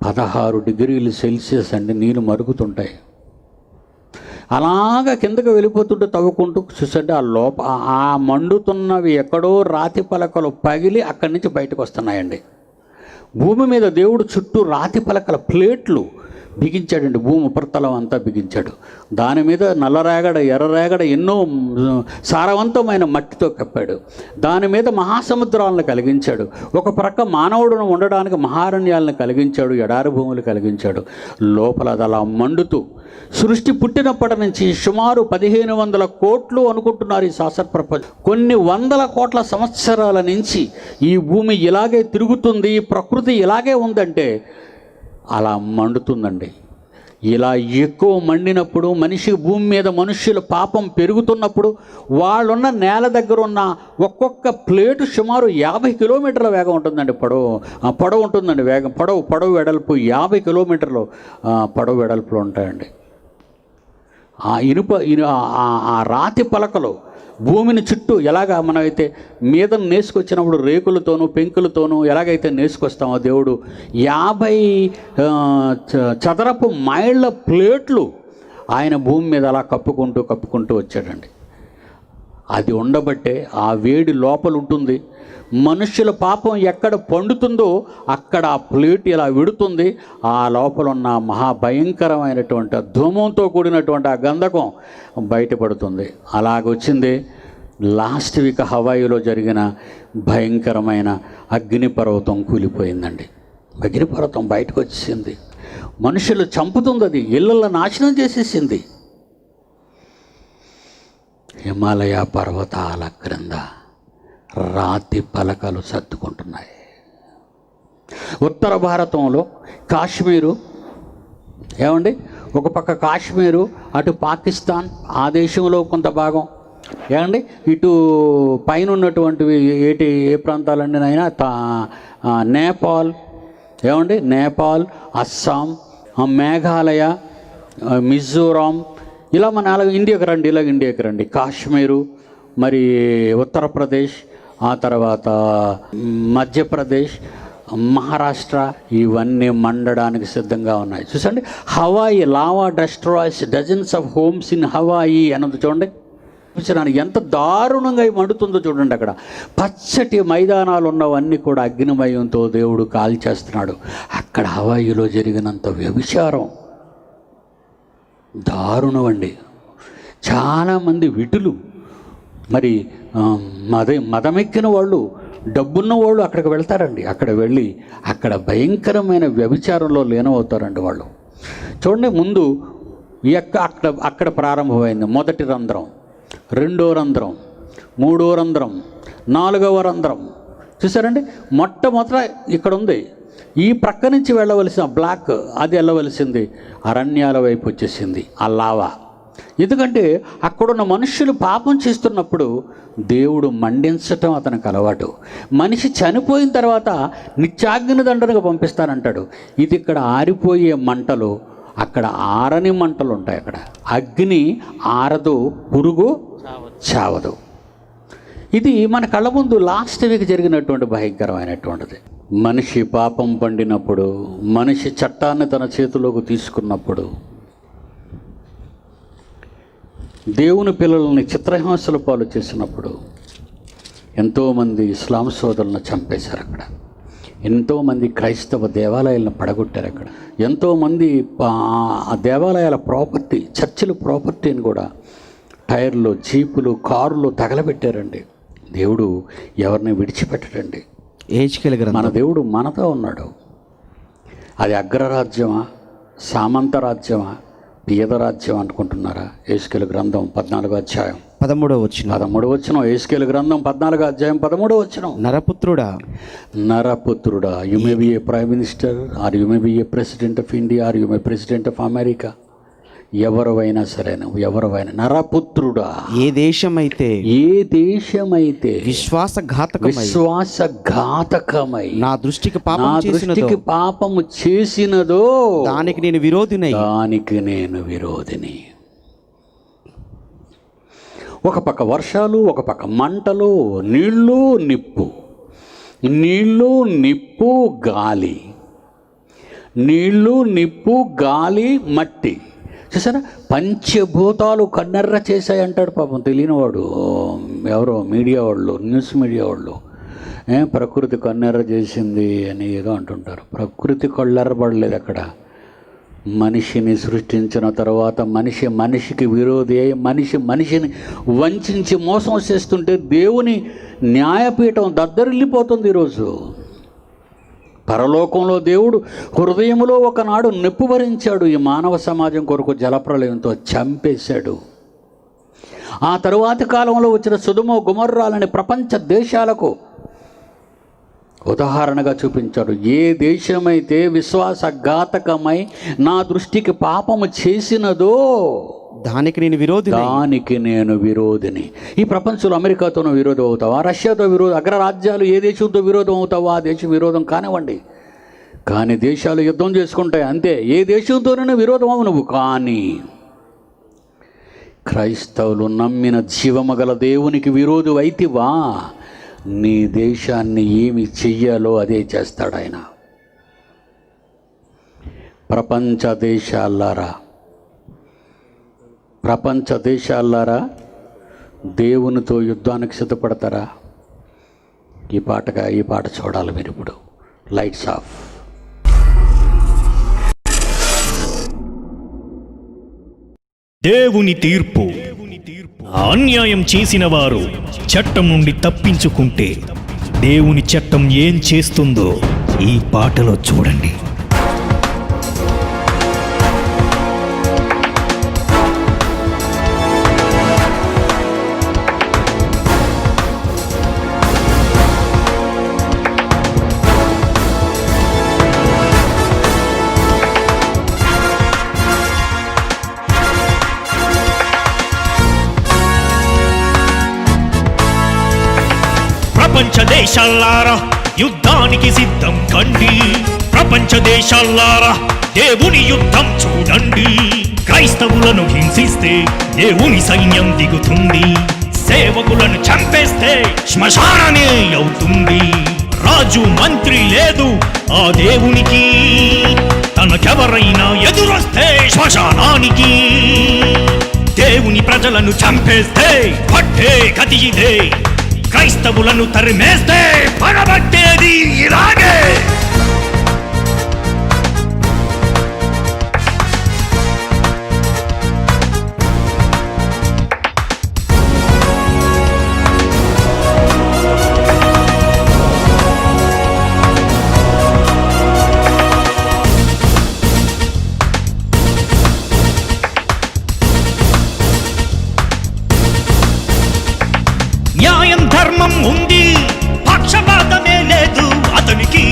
16 డిగ్రీలు సెల్సియస్ అండి, నీళ్ళు మరుగుతుంటాయి. అలాగా కిందకు వెళ్ళిపోతుంటే తవ్వుకుంటూ చూసంటే ఆ మండుతున్నవి ఎక్కడో రాతి పలకలు పగిలి అక్కడి నుంచి బయటకు వస్తున్నాయండి. భూమి మీద దేవుడు చుట్టూ రాతి పలకల ప్లేట్లు బిగించాడండి. భూమి ఉపరితలం అంతా బిగించాడు. దాని మీద నల్లరేగడ, ఎర్రరేగడ, ఎన్నో సారవంతమైన మట్టితో కప్పాడు. దాని మీద మహాసముద్రాలను కలిగించాడు. ఒక ప్రక్క మానవుడును ఉండడానికి మహారణ్యాలను కలిగించాడు, ఎడారి భూములు కలిగించాడు. లోపల అది అలా మండుతూ సృష్టి పుట్టినప్పటి నుంచి సుమారు 1500 కోట్లు అనుకుంటున్నారు ఈ శాస్త్ర ప్రపంచం. కొన్ని 100 కోట్ల సంవత్సరాల నుంచి ఈ భూమి ఇలాగే తిరుగుతుంది, ఈ ప్రకృతి ఇలాగే ఉందంటే అలా మండుతుందండి. ఇలా ఎక్కువ మండినప్పుడు భూమి మీద మనుష్యుల పాపం పెరుగుతున్నప్పుడు వాళ్ళున్న నేల దగ్గర ఉన్న ఒక్కొక్క ప్లేటు సుమారు 50 కిలోమీటర్ల వేగం ఉంటుందండి. పొడవు ఉంటుందండి, వేగం పొడవు వెడల్పు 50 కిలోమీటర్లు పొడవు వెడల్పులు ఉంటాయండి. ఆ రాతి పలకలు భూమిని చుట్టూ ఎలాగా మనమైతే మీద నేసుకొచ్చినప్పుడు రేకులతోనూ పెంకులతోనూ ఎలాగైతే నేసుకొస్తామో దేవుడు 50 చదరపు మైళ్ళ ప్లేట్లు ఆయన భూమి మీద అలా కప్పుకుంటూ వచ్చాడండి. అది ఉండబట్టే ఆ వేడి లోపల ఉంటుంది. మనుష్యుల పాపం ఎక్కడ పండుతుందో అక్కడ ఆ ప్లేట్ ఇలా విడుతుంది. ఆ లోపల ఉన్న మహాభయంకరమైనటువంటి ధూమంతో కూడినటువంటి ఆ గంధకం బయటపడుతుంది. అలాగొచ్చింది లాస్ట్ వీక్ హవాయిలో జరిగిన భయంకరమైన అగ్నిపర్వతం కూలిపోయిందండి. అగ్నిపర్వతం బయటకు వచ్చేసింది, మనుషులు చంపుతుంది, అది ఇళ్ళల్లో నాశనం చేసేసింది. హిమాలయ పర్వతాల క్రింద రాతి పలకలు సర్దుకుంటున్నాయి. ఉత్తర భారతంలో కాశ్మీరు ఏమండి, ఒక పక్క కాశ్మీరు, అటు పాకిస్తాన్, ఆ దేశంలో కొంత భాగం ఏమండి, ఇటు పైన ఉన్నటువంటివి ఏ ప్రాంతాలండి అయినా నేపాల్ ఏమండి, నేపాల్, అస్సాం, మేఘాలయ, మిజోరాం, ఇలా మన ఇండియాకి రండి. కాశ్మీరు, మరి ఉత్తరప్రదేశ్, ఆ తర్వాత మధ్యప్రదేశ్, మహారాష్ట్ర, ఇవన్నీ మండడానికి సిద్ధంగా ఉన్నాయి. చూసండి, Hawaii lava destroys dozens of homes in Hawaii అన్నది చూడండి. ఎంత దారుణంగా మండుతుందో చూడండి. అక్కడ పచ్చటి మైదానాలు ఉన్నవన్నీ కూడా అగ్నిమయంతో దేవుడు కాల్చేస్తున్నాడు. అక్కడ హవాయిలో జరిగినంత వ్యభిచారం దారుణం అండి. చాలామంది విటులు, మరి మదమెక్కిన వాళ్ళు, డబ్బున్న వాళ్ళు అక్కడికి వెళ్తారండి. అక్కడ వెళ్ళి అక్కడ భయంకరమైన వ్యభిచారంలో లీనమవుతారండి వాళ్ళు. చూడండి, ముందు అక్కడ ప్రారంభమైంది. మొదటి రంధ్రం, రెండో రంధ్రం, మూడో రంధ్రం, 4వ రంధ్రం. చూసారండి, మొట్టమొదట ఇక్కడ ఉంది. ఈ ప్రక్క నుంచి వెళ్ళవలసిన బ్లాక్, అది వెళ్ళవలసింది అరణ్యాల వైపు వచ్చేసింది ఆ లావా. ఎందుకంటే అక్కడున్న మనుష్యులు పాపం చేస్తున్నప్పుడు దేవుడు మండించటం అతనికి అలవాటు. మనిషి చనిపోయిన తర్వాత నిత్యాగ్ని దండనగా పంపిస్తానంటాడు. ఇది ఇక్కడ ఆరిపోయే మంటలు, అక్కడ ఆరని మంటలు ఉంటాయి. అక్కడ అగ్ని ఆరదు, పురుగు చావదు. ఇది మన కళ్ళ ముందు లాస్ట్ వీక్ జరిగినటువంటి భయంకరమైనటువంటిది. మనిషి పాపం పండినప్పుడు, మనిషి చట్టాన్ని తన చేతిలోకి తీసుకున్నప్పుడు, దేవుని పిల్లల్ని చిత్రహింసల పాలు చేసినప్పుడు ఎంతోమంది ఇస్లాం సోదరులను చంపేశారు అక్కడ. ఎంతోమంది క్రైస్తవ దేవాలయాలను పడగొట్టారు అక్కడ. ఎంతోమంది ఆ దేవాలయాల ప్రాపర్టీ, చర్చిల ప్రాపర్టీని కూడా టైర్లు, జీపులు, కారులు తగలబెట్టారండి. దేవుడు ఎవరిని విడిచిపెట్టడండి. మన దేవుడు మనతో ఉన్నాడు. అది అగ్రరాజ్యమా, సామంతరాజ్యమా, పేదరాజ్యం అనుకుంటున్నారా? యెహెజ్కేలు గ్రంథం 14వ అధ్యాయం 13వ వచనం. యెహెజ్కేలు గ్రంథం 14వ అధ్యాయం 13వ వచనం. నరపుత్రుడా, you may be a prime minister, or you may be a president of India, or you may president of America, ఎవరైనా సరే, నువ్వు ఎవరైనా నరపుత్రుడా, ఏ దేశమైతే విశ్వాసఘాతకమై నా దృష్టికి పాపము చేసినదో దానికి నేను విరోధిని. ఒక పక్క వర్షాలు, ఒక పక్క మంటలు, నీళ్ళు నిప్పు గాలి, నీళ్ళు నిప్పు గాలి మట్టి. చూసారా, పంచభూతాలు కన్నెర్ర చేశాయి అంటాడు. పాపం తెలియనివాడు ఎవరో మీడియా వాళ్ళు, న్యూస్ మీడియా వాళ్ళు ప్రకృతి కన్నెర్ర చేసింది అని ఏదో అంటుంటారు. ప్రకృతి కళ్ళెర్రబడలేదు అక్కడ. మనిషిని సృష్టించిన తర్వాత మనిషికి విరోధి అయి మనిషిని వంచి మోసం చేస్తుంటే దేవుని న్యాయపీఠం దద్దరిల్లిపోతుంది ఈరోజు. పరలోకంలో దేవుడు హృదయంలో ఒకనాడు నిప్పు భరించాడు. ఈ మానవ సమాజం కొరకు జలప్రలయంతో చంపేశాడు. ఆ తరువాతి కాలంలో వచ్చిన సొదొమ గొమొర్రాలని ప్రపంచ దేశాలకు ఉదాహరణగా చూపించాడు. ఏ దేశమైతే విశ్వాసఘాతకమై నా దృష్టికి పాపము చేసినదో దానికి నేను విరోధిని. ఈ ప్రపంచంలో అమెరికాతోనూ విరోధం అవుతావా, రష్యాతో విరోధం, అగ్రరాజ్యాలు ఏ దేశంతో విరోధం అవుతావా, ఆ దేశం విరోధం కానివ్వండి. కానీ దేశాలు యుద్ధం చేసుకుంటాయి అంతే. ఏ దేశంతోనైనా విరోధం అవు నువ్వు. కానీ క్రైస్తవులు నమ్మిన జీవమగల దేవునికి విరోధం అయితివా, నీ దేశాన్ని ఏమి చెయ్యాలో అదే చేస్తాడు ఆయన. ప్రపంచ దేశాలారా, దేవునితో యుద్ధానికి సిద్ధపడతారా? ఈ పాట చూడాలి మీరు ఇప్పుడు. Lights off. దేవుని తీర్పు. అన్యాయం చేసిన వారు చట్టం నుండి తప్పించుకుంటే దేవుని చట్టం ఏం చేస్తుందో ఈ పాటలో చూడండి. ప్రపంచ దేశాలారా, యుద్ధానికి సిద్ధం కండి. ప్రపంచ దేశాలారా, దేవుని యుద్ధం చూడండి. క్రైస్తవులను హింసిస్తే దేవుని సైన్యం దిగుతుంది. సేవకులను చంపేస్తే శ్మశానమే అవుతుంది. రాజు మంత్రి లేదు ఆ దేవునికి, తనకెవరైనా ఎదురొస్తే శ్మశానానికి. దేవుని ప్రజలను చంపేస్తే పట్టే గతి ఇదే. క్రైస్తవులను తరిమేస్తే పగబట్టేది ఇలాగే. న్యాయం ధర్మం ఉంది, పక్షపాతమే లేదు అతనికి.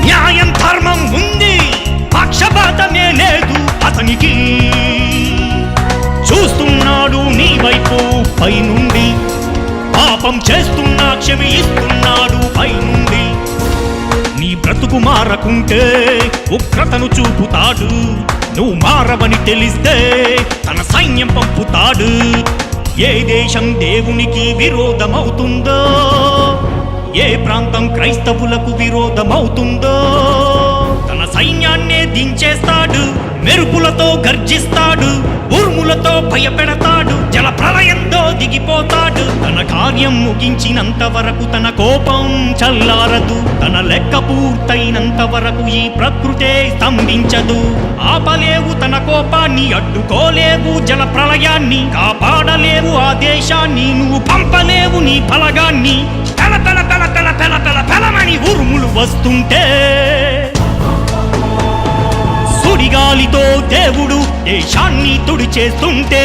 న్యాయం ధర్మం ఉంది, పక్షపాతమే లేదు అతనికి. చూస్తున్నాడు నీ వైపు పైనుండి, పాపం చేస్తున్నా క్షమిస్తున్నాడు పైనుండి. నీ బ్రతుకు మారకుంటే ఉగ్రతను చూపుతాడు. నువ్వు మారవని తెలిస్తే తన సైన్యం పంపుతాడు. ఏ దేశం దేవునికి విరోధమవుతుందో, ఏ ప్రాంతం క్రైస్తవులకు విరోధమవుతుందో తన సైన్యాన్నే దించేస్తాడు, మెరుపులతో గర్జిస్తాడు, ఉరుములతో భయపెడతాడు, జల ప్రళయంతో దిగిపోతాడు. తన కార్యం ముగించినంత వరకు తన కోపం చల్లారదు, తన లెక్క పూర్తయినంత వరకు ఈ ప్రకృతే స్తంభించదు. ఆపలేవు తన కోపాన్ని, అడ్డుకోలేవు జల ప్రళయాన్ని, కాపాడలేవు ఆ దేశాన్ని, నువ్వు పంపలేవు నీ బలగాన్ని. పెల పెల పెల పెల పెల పెల పెలమని ఉరుములు వస్తుంటే సుడిగాలితో దేవుడు దేశాన్ని తుడిచేస్తుంటే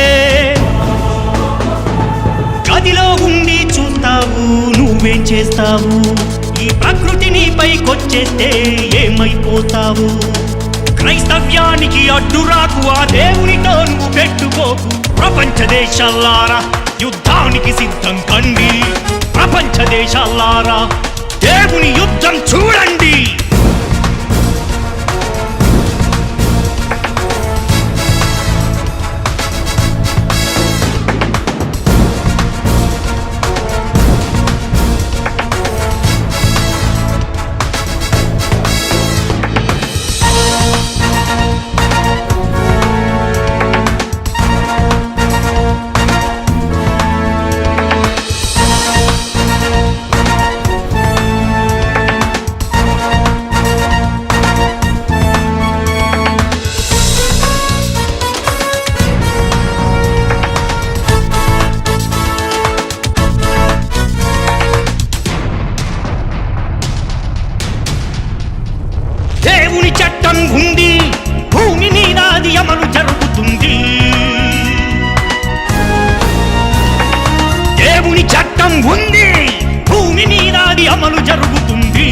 గదిలో ఉండి చూస్తావు, నువ్వేం చేస్తావు? ఈ ప్రకృతి నీపైకొచ్చేస్తే ఏమైపోతావు? క్రైస్తవ్యానికి అడ్డురాకు, ఆ దేవునితో నువ్వు పెట్టుకోకు. ప్రపంచ దేశాలారా యుద్ధానికి సిద్ధం కండి, ప్రపంచ దేశాలారా దేవుని యుద్ధం చూడండి. దేవుని చట్టం ఉంది, భూమి మీద అది అమలు జరుగుతుంది. దేవుని చట్టం ఉంది, భూమి మీద అది అమలు జరుగుతుంది.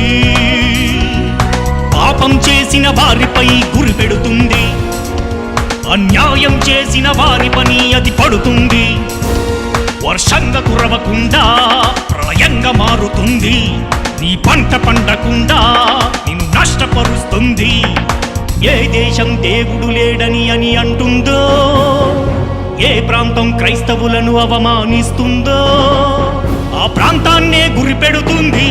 పాపం చేసిన వారిపై గురి పెడుతుంది, అన్యాయం చేసిన వారి పని అది పడుతుంది. వర్షంగా కురవకుండా ప్రళయంగా మారుతుంది, నీ పంట పండకుండా నిన్ను నష్టపరుస్తుంది. ఏ దేశం దేవుడు లేడని అని అంటుందో, ఏ ప్రాంతం క్రైస్తవులను అవమానిస్తుందో ఆ ప్రాంతాన్నే గురిపెడుతుంది,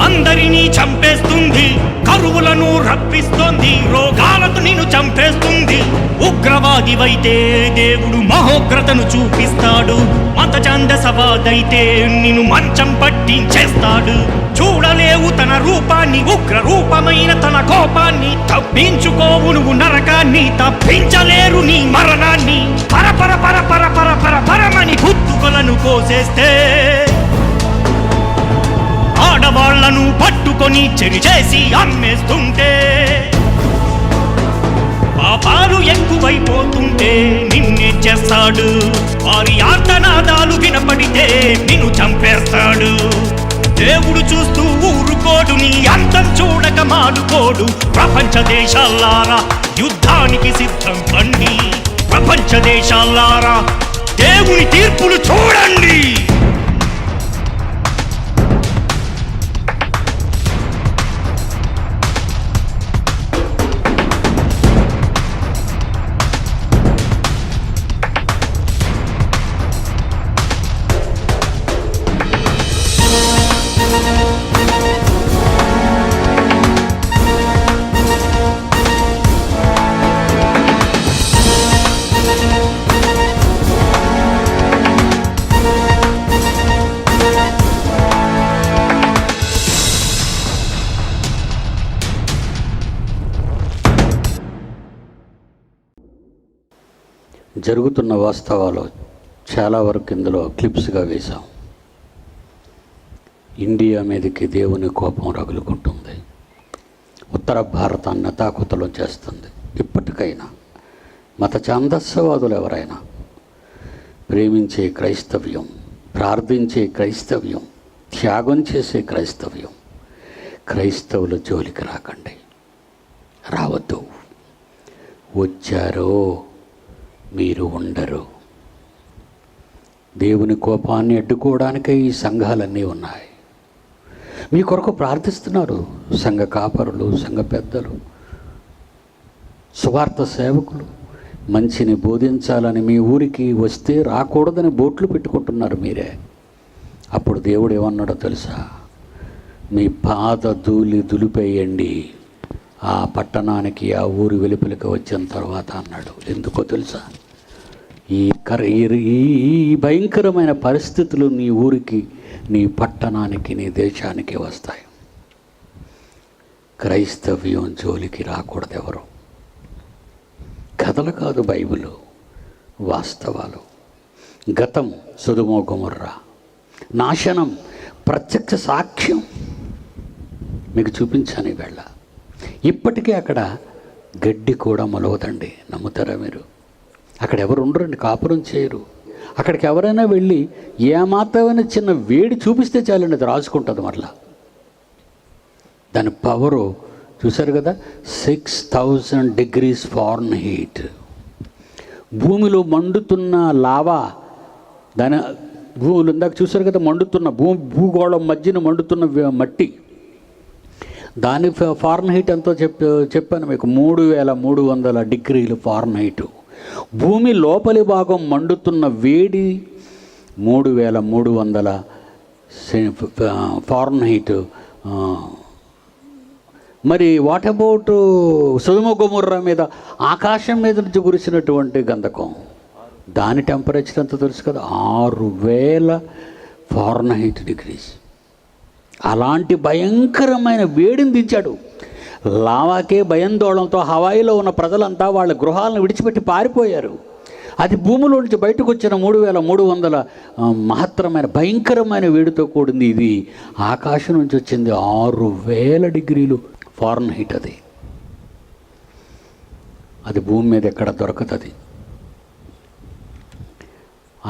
అందరినీ చంపేస్తుంది, కరువులను రప్పిస్తుంది, రోగాలతో నిన్ను చంపేస్తుంది. ఉగ్రవాదివైతే దేవుడు మహోగ్రతను చూపిస్తాడు, మత ఛందసవాదైతే నిన్ను మంచం పట్టించేస్తాడు. చూడలేవు తన రూపాన్ని, ఉగ్ర రూపమైన తన కోపాన్ని, తప్పించుకోవు నువ్వు నరకాన్ని, తప్పించలేరు నీ మరణాన్ని. పరపర పర పర పర పర పరమని గుత్తుకలను కోసేస్తే ఆడవాళ్లను పట్టుకొని చెరిచేసి అమ్మేస్తుంటే, పాపాలు ఎక్కువైపోతుంటే నిన్నే చేస్తాడు. వారి ఆర్తనాదాలు వినపడితే నిన్ను చంపేస్తాడు. దేవుడు చూస్తూ ఊరుకోడు, నీ అంతం చూడక మాడుకోడు. ప్రపంచ దేశాలారా యుద్ధానికి సిద్ధం కండి, ప్రపంచ దేశాలారా దేవుని తీర్పులు చూడండి. జరుగుతున్న వాస్తవాలు చాలా వరకు ఇందులో క్లిప్స్గా వేశాం. ఇండియా మీదకి దేవుని కోపం రగులుకుంటుంది, ఉత్తర భారతాన్ని అతాకుతలం చేస్తుంది. ఇప్పటికైనా మత ఛాందస్యవాదులు ఎవరైనా ప్రేమించే క్రైస్తవ్యం, ప్రార్థించే క్రైస్తవ్యం, త్యాగం చేసే క్రైస్తవ్యం, క్రైస్తవుల జోలికి రాకండి, రావద్దు. వచ్చారో మీరు ఉండరు. దేవుని కోపాన్ని అడ్డుకోవడానికే ఈ సంఘాలన్నీ ఉన్నాయి. మీ కొరకు ప్రార్థిస్తున్నారు సంఘ కాపరులు, సంఘ పెద్దలు, సువార్త సేవకులు. మంచిని బోధించాలని మీ ఊరికి వస్తే రాకూడదని బోట్లు పెట్టుకుంటున్నారు మీరే. అప్పుడు దేవుడు ఏమన్నాడో తెలుసా? మీ పాద ధూళి దులిపేయండి, ఆ పట్టణానికి, ఆ ఊరి వెలుపలికి వచ్చిన తర్వాత అన్నాడు. ఎందుకో తెలుసా? ఈ భయంకరమైన పరిస్థితులు నీ ఊరికి, నీ పట్టణానికి, నీ దేశానికి వస్తాయి. క్రైస్తవ్యం జోలికి రాకూడదు ఎవరు. కథలు కాదు బైబిల్, వాస్తవాలు. గతం సొదొమ గొమొర్రా, నాశనం ప్రత్యక్ష సాక్ష్యం మీకు చూపించాను ఈవేళ. ఇప్పటికీ అక్కడ గడ్డి కూడా మొలవదండి. నమ్ముతారా మీరు? అక్కడ ఎవరు ఉండరండి, కాపురం చేయరు. అక్కడికి ఎవరైనా వెళ్ళి ఏమాత్రమైన చిన్న వేడి చూపిస్తే చాలండి, అది రాసుకుంటుంది మరలా. దాని పవరు చూశారు కదా, 6000 degrees ఫారెన్హీట్. భూమిలో మండుతున్న లావా, దాని భూములు ఇందాక చూశారు కదా, మండుతున్న భూగోళం మధ్యన మండుతున్న మట్టి, దాని ఫారెన్హీట్ ఎంతో చెప్పాను మీకు, 3300 degrees ఫారెన్హీట్. భూమి లోపలి భాగం మండుతున్న వేడి 3300 ఫారెన్హీట్. మరి వాట్ అబౌట్ సొదొమ గొమొర్రా మీద ఆకాశం మీద నుంచి కురిసినటువంటి గంధకం, దాని టెంపరేచర్ ఎంత తెలుసు కదా, 6000 ఫారెన్హీట్ degrees. అలాంటి భయంకరమైన వేడిని దించాడు. లావాకే భయాందోళనతో హవాయిలో ఉన్న ప్రజలంతా వాళ్ళ గృహాలను విడిచిపెట్టి పారిపోయారు. అది భూమిలో నుంచి బయటకు వచ్చిన 3300 మహత్తరమైన భయంకరమైన వేడితో కూడింది. ఇది ఆకాశం నుంచి వచ్చింది 6000 degrees ఫారెన్హీట్. అది భూమి మీద ఎక్కడ దొరకదు.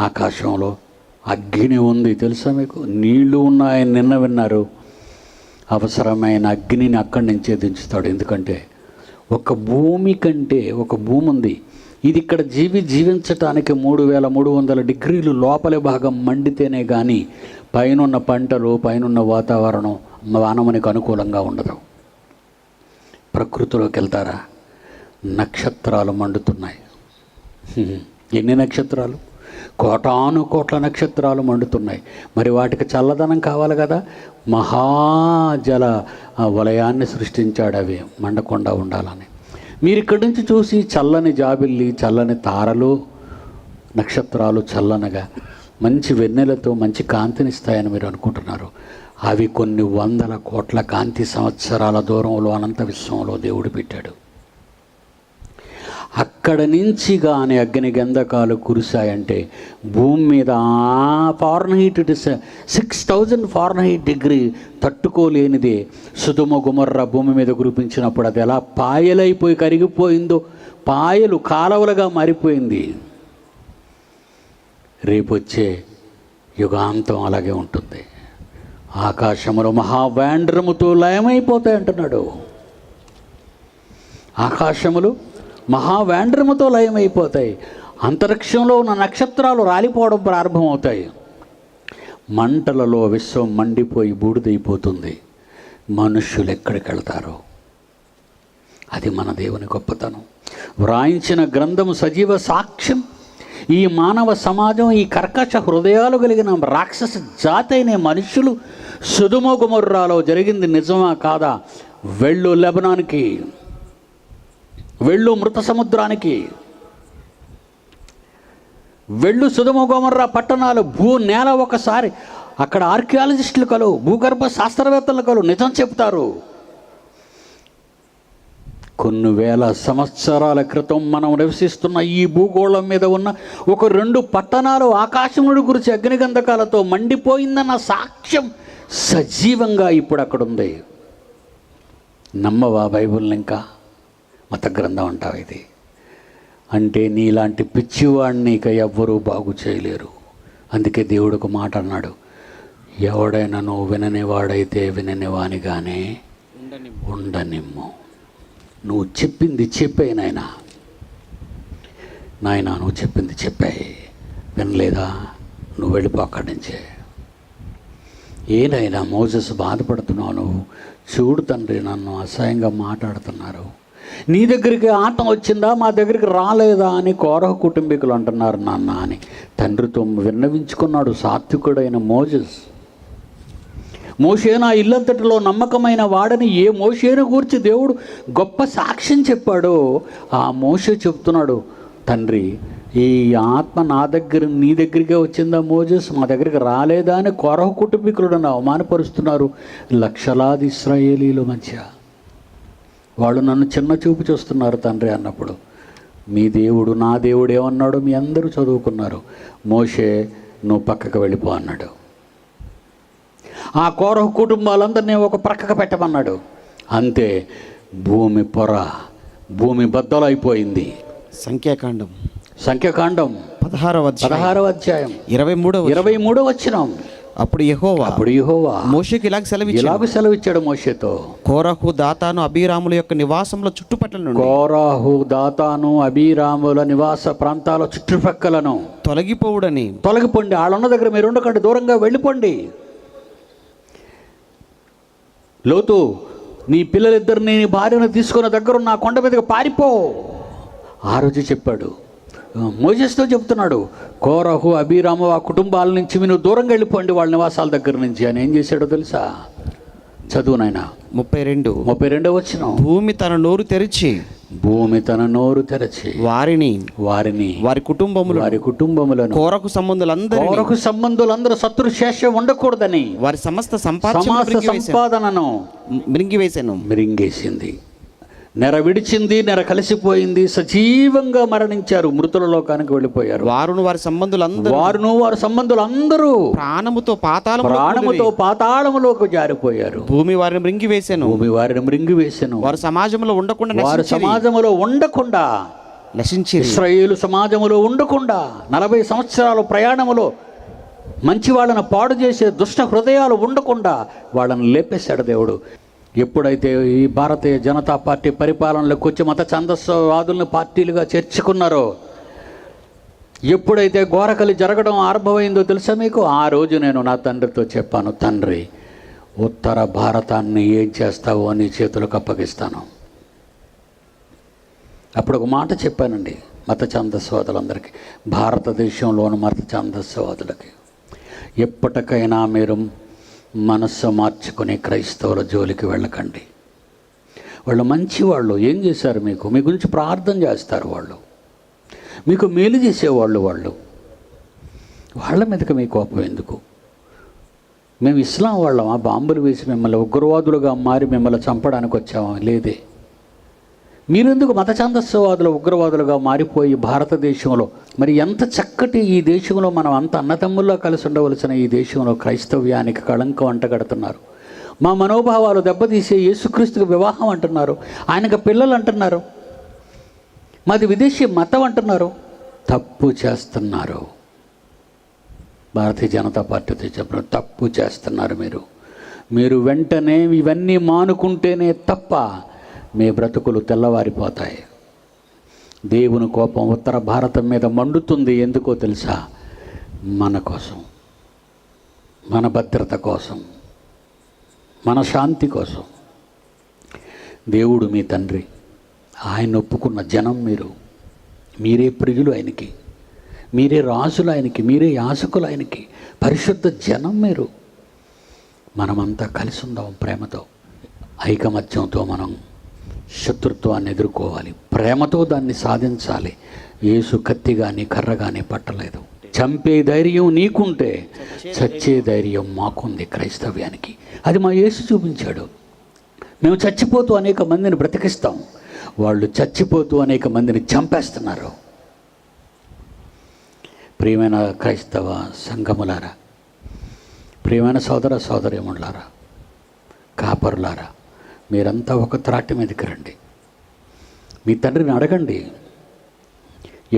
ఆకాశంలో అగ్ని ఉంది తెలుసా మీకు? నీళ్లు ఉన్నాయని నిన్న విన్నారు. అవసరమైన అగ్నిని అక్కడి నుంచే దించుతాడు. ఎందుకంటే ఒక భూమి కంటే ఒక భూమి ఉంది, ఇది ఇక్కడ జీవించటానికి 3300 degrees లోపలి భాగం మండితేనే కానీ పైనున్న పంటలు, పైనున్న వాతావరణం మానవునికి అనుకూలంగా ఉండదు. ప్రకృతిలోకి వెళ్తారా, నక్షత్రాలు మండుతున్నాయి. ఎన్ని నక్షత్రాలు? కోటాను కోట్ల నక్షత్రాలు మండుతున్నాయి. మరి వాటికి చల్లదనం కావాలి కదా, మహాజల వలయాన్ని సృష్టించాడు అవి మండకుండా ఉండాలని. మీరు ఇక్కడి నుంచి చూసి చల్లని జాబిల్లి, చల్లని తారలు, నక్షత్రాలు చల్లనగా మంచి వెన్నెలతో మంచి కాంతినిస్తాయని మీరు అనుకుంటున్నారు. అవి కొన్ని 100 కోట్ల కాంతి సంవత్సరాల దూరంలో అనంత విశ్వంలో దేవుడు పెట్టాడు. అక్కడ నుంచి కానీ అగ్ని గంధకాలు కురిశాయంటే భూమి మీద ఫారెన్హీట్ 6000 ఫారెన్హీట్ degree తట్టుకోలేనిదే సొదొమ గొమొర్రా భూమి మీద కురిపించినప్పుడు అది ఎలా పాయలైపోయి కరిగిపోయిందో, పాయలు కాలవలుగా మారిపోయింది. రేపొచ్చే యుగాంతం అలాగే ఉంటుంది. ఆకాశములు మహావేండ్రముతో లయమైపోతాయి అంటున్నాడు. ఆకాశములు మహావేండ్రముతో లయమైపోతాయి. అంతరిక్షంలో ఉన్న నక్షత్రాలు రాలిపోవడం ప్రారంభమవుతాయి. మంటలలో విశ్వం మండిపోయి బూడిదైపోతుంది. మనుష్యులు ఎక్కడికి వెళ్తారో అది మన దేవుని గొప్పతనం. వ్రాయించిన గ్రంథము సజీవ సాక్ష్యం. ఈ మానవ సమాజం, ఈ కర్కశ హృదయాలు కలిగిన రాక్షస జాతి అయిన మనుష్యులు సొదొమ గొమొర్రాలో జరిగింది నిజమా కాదా? వెళ్ళు లెబనాన్కి, వెళ్ళు మృత సముద్రానికి, వెళ్ళు సొదొమ గొమొర్రా పట్టణాలు, నేల ఒకసారి అక్కడ ఆర్కియాలజిస్టులు కలు, భూగర్భ శాస్త్రవేత్తలు కలు నిజం చెప్తారు. కొన్ని వేల సంవత్సరాల క్రితం మనం నివసిస్తున్న ఈ భూగోళం మీద ఉన్న ఒక 2 పట్టణాలు ఆకాశముడి గురించి అగ్నిగంధకాలతో మండిపోయిందన్న సాక్ష్యం సజీవంగా ఇప్పుడు అక్కడ ఉంది. నమ్మవా బైబిల్ని? ఇంకా మత గ్రంథం అంటావు ఇది అంటే నీలాంటి పిచ్చివాడిని ఇక ఎవ్వరూ బాగు చేయలేరు. అందుకే దేవుడు ఒక మాట అన్నాడు, ఎవడైనా నువ్వు విననివాడైతే విననివానిగానే ఉండనిమ్ము. నువ్వు చెప్పింది చెప్పాయి నాయనా, నువ్వు చెప్పింది చెప్పాయి. వినలేదా? నువ్వు వెళ్ళిపో అక్కడి నుంచే. ఏనైనా మోసెస్ బాధపడుతున్నావు నువ్వు. చూడు తండ్రి, నన్ను అసహ్యంగా మాట్లాడుతున్నారు. నీ దగ్గరికి ఆటం వచ్చిందా, మా దగ్గరికి రాలేదా అని కోరహ కుటుంబీకులు అంటున్నారు నాన్న అని తండ్రితో విన్నవించుకున్నాడు సాత్వికుడైన మోసెస్. మోషే నా ఇల్లంతటిలో నమ్మకమైన వాడని ఏ మోషేను గూర్చి దేవుడు గొప్ప సాక్ష్యం చెప్పాడో ఆ మోషే చెప్తున్నాడు, తండ్రి ఈ ఆత్మ నీ దగ్గరికే వచ్చిందా మోజెస్, మా దగ్గరికి రాలేదా అని కొరహ కుటుంబీకులను అవమానపరుస్తున్నారు లక్షలాది ఇశ్రాయేలీల మధ్య. వాళ్ళు నన్ను చిన్న చూపు చూస్తున్నారు తండ్రి అన్నప్పుడు మీ దేవుడు నా దేవుడు ఏమన్నాడో మీ అందరూ చదువుకున్నారు. మోషే నువ్వు పక్కకు వెళ్ళిపో అన్నాడు. ఆ కోరహ కుటుంబాలందరినీ ఒక ప్రక్కకు పెట్టమన్నాడు. అంతే, భూమి బద్దలైపోయింది. సంఖ్యాకాండం 16వ అధ్యాయం 23వ వచనం. అప్పుడు యెహోవా మోషేకి ఇలాగ సెలవిచ్చాడు మోషేతో, కోరహు దాతాను అబీరాముల యొక్క నివాసముల చుట్టుపక్కల నుండి, కోరహు దాతాను అబీరాముల నివాస ప్రాంతాల చుట్టుపక్కలను తొలగిపోండి. వాళ్ళున్న దగ్గర మీరు ఉండకండి, దూరంగా వెళ్ళిపోండి. లోతు నీ పిల్లలిద్దరిని నీ భార్యను తీసుకున్న దగ్గరున్న కొండ మీదకి పారిపో ఆ రోజు చెప్పాడు. మోజెస్తో చెప్తున్నాడు, కోరహు అబీరాము ఆ కుటుంబాల నుంచి మీరు దూరంగా వెళ్ళిపోండి వాళ్ళ నివాసాల దగ్గర నుంచి అని. ఏం చేశాడో తెలుసా? చదువు నాయన. 32వ వచనం. భూమి తన నోరు తెరచి వారి కుటుంబములను కోరహు సంబంధులందరూ శత్రుశేషం ఉండకూడదని వారి సమస్త సంపాదనను మిరింగేసింది. నెర విడిచింది, నెర కలిసిపోయింది, సజీవంగా మరణించారు, మృతుల లోకానికి వెళ్ళిపోయారు. వారును వారి సంబంధులందరూ ప్రాణముతో పాతాళములోకి జారిపోయారు. భూమి వారిని మృంగివేసెను. వారి సమాజంలో ఉండకుండా నశించి, ఇశ్రాయేలు సమాజంలో ఉండకుండా 40 సంవత్సరాల ప్రయాణములో మంచి వాళ్ళను పాడు చేసే దుష్ట హృదయాలు ఉండకుండా వాళ్ళని లేపేశాడు దేవుడు. ఎప్పుడైతే ఈ భారతీయ జనతా పార్టీ పరిపాలనలోకి వచ్చి మత ఛందస్వాదులను పార్టీలుగా చేర్చుకున్నారో, ఎప్పుడైతే ఘోరకలి జరగడం ఆరంభమైందో తెలుసా మీకు? ఆ రోజు నేను నా తండ్రితో చెప్పాను, తండ్రి ఉత్తర భారతాన్ని ఏం చేస్తావో నీ చేతులకు అప్పగిస్తాను. అప్పుడు ఒక మాట చెప్పానండి మత ఛందస్వాదులందరికీ, భారతదేశంలోని మత ఛందస్వాదులకి, ఎప్పటికైనా మీరు మనస్సు మార్చుకునే క్రైస్తవుల జోలికి వెళ్ళకండి. వాళ్ళు మంచివాళ్ళు. ఏం చేశారు? మీ గురించి ప్రార్థన చేస్తారు, వాళ్ళు మీకు మేలు చేసేవాళ్ళు. వాళ్ళ మీదకి మీ కోపం ఎందుకు? మేము ఇస్లాం వాళ్ళమా? బాంబులు వేసి మిమ్మల్ని ఉగ్రవాదులుగా మారి మిమ్మల్ని చంపడానికి వచ్చామా? లేదే. మీరెందుకు మత ఛందస్వాదుల ఉగ్రవాదులుగా మారిపోయి భారతదేశంలో, మరి ఎంత చక్కటి ఈ దేశంలో మనం అంత అన్నదమ్ముల్లో కలిసి ఉండవలసిన ఈ దేశంలో క్రైస్తవ్యానికి కళంకం అంటగడుతున్నారు. మా మనోభావాలు దెబ్బతీసే యేసుక్రీస్తుకు వివాహం అంటున్నారు, ఆయనకు పిల్లలు అంటున్నారు, మాది విదేశీ మతం అంటున్నారు. తప్పు చేస్తున్నారు. భారతీయ జనతా పార్టీతో చెప్పిన తప్పు చేస్తున్నారు. మీరు వెంటనే ఇవన్నీ మానుకుంటేనే తప్ప మీ బ్రతుకులు తెల్లవారిపోతాయి. దేవుని కోపం ఉత్తర భారతం మీద మండుతుంది. ఎందుకో తెలుసా? మన కోసం, మన భద్రత కోసం, మన శాంతి కోసం. దేవుడు మీ తండ్రి, ఆయన ఒప్పుకున్న జనం మీరే ప్రియులు ఆయనకి, మీరే రాజులు ఆయనకి, మీరే యాజకులు ఆయనకి, పరిశుద్ధ జనం మీరు. మనమంతా కలిసి ఉందాం ప్రేమతో, ఐకమత్యంతో. మనం శత్రుత్వాన్ని ఎదుర్కోవాలి, ప్రేమతో దాన్ని సాధించాలి. యేసు కత్తి కానీ కర్ర కానీ పట్టలేదు. చంపే ధైర్యం నీకుంటే చచ్చే ధైర్యం మాకుంది క్రైస్తవ్యానికి. అది మా యేసు చూపించాడు. మేము చచ్చిపోతూ అనేక మందిని బ్రతికిస్తాం, వాళ్ళు చచ్చిపోతూ అనేక మందిని చంపేస్తున్నారు. ప్రియమైన క్రైస్తవ సంఘములారా, ప్రియమైన సోదర సోదరీమణులారా, కాపరులారా, మీరంతా ఒక త్రాటి మీదకి రండి. మీ తండ్రిని అడగండి.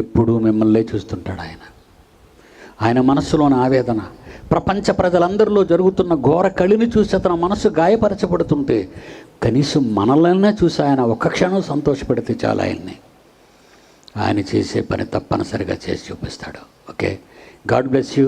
ఎప్పుడూ మిమ్మల్నే చూస్తుంటాడు ఆయన మనస్సులోని ఆవేదన, ప్రపంచ ప్రజలందరిలో జరుగుతున్న ఘోర కళిని చూసి అతని మనసు గాయపరచబడుతుంటే కనీసం మనల్నే చూసి ఆయన ఒక్క క్షణం సంతోషపెడితే చాలా ఆయన చేసే పని తప్పనిసరిగా చేసి చూపిస్తాడు. Okay, God bless you.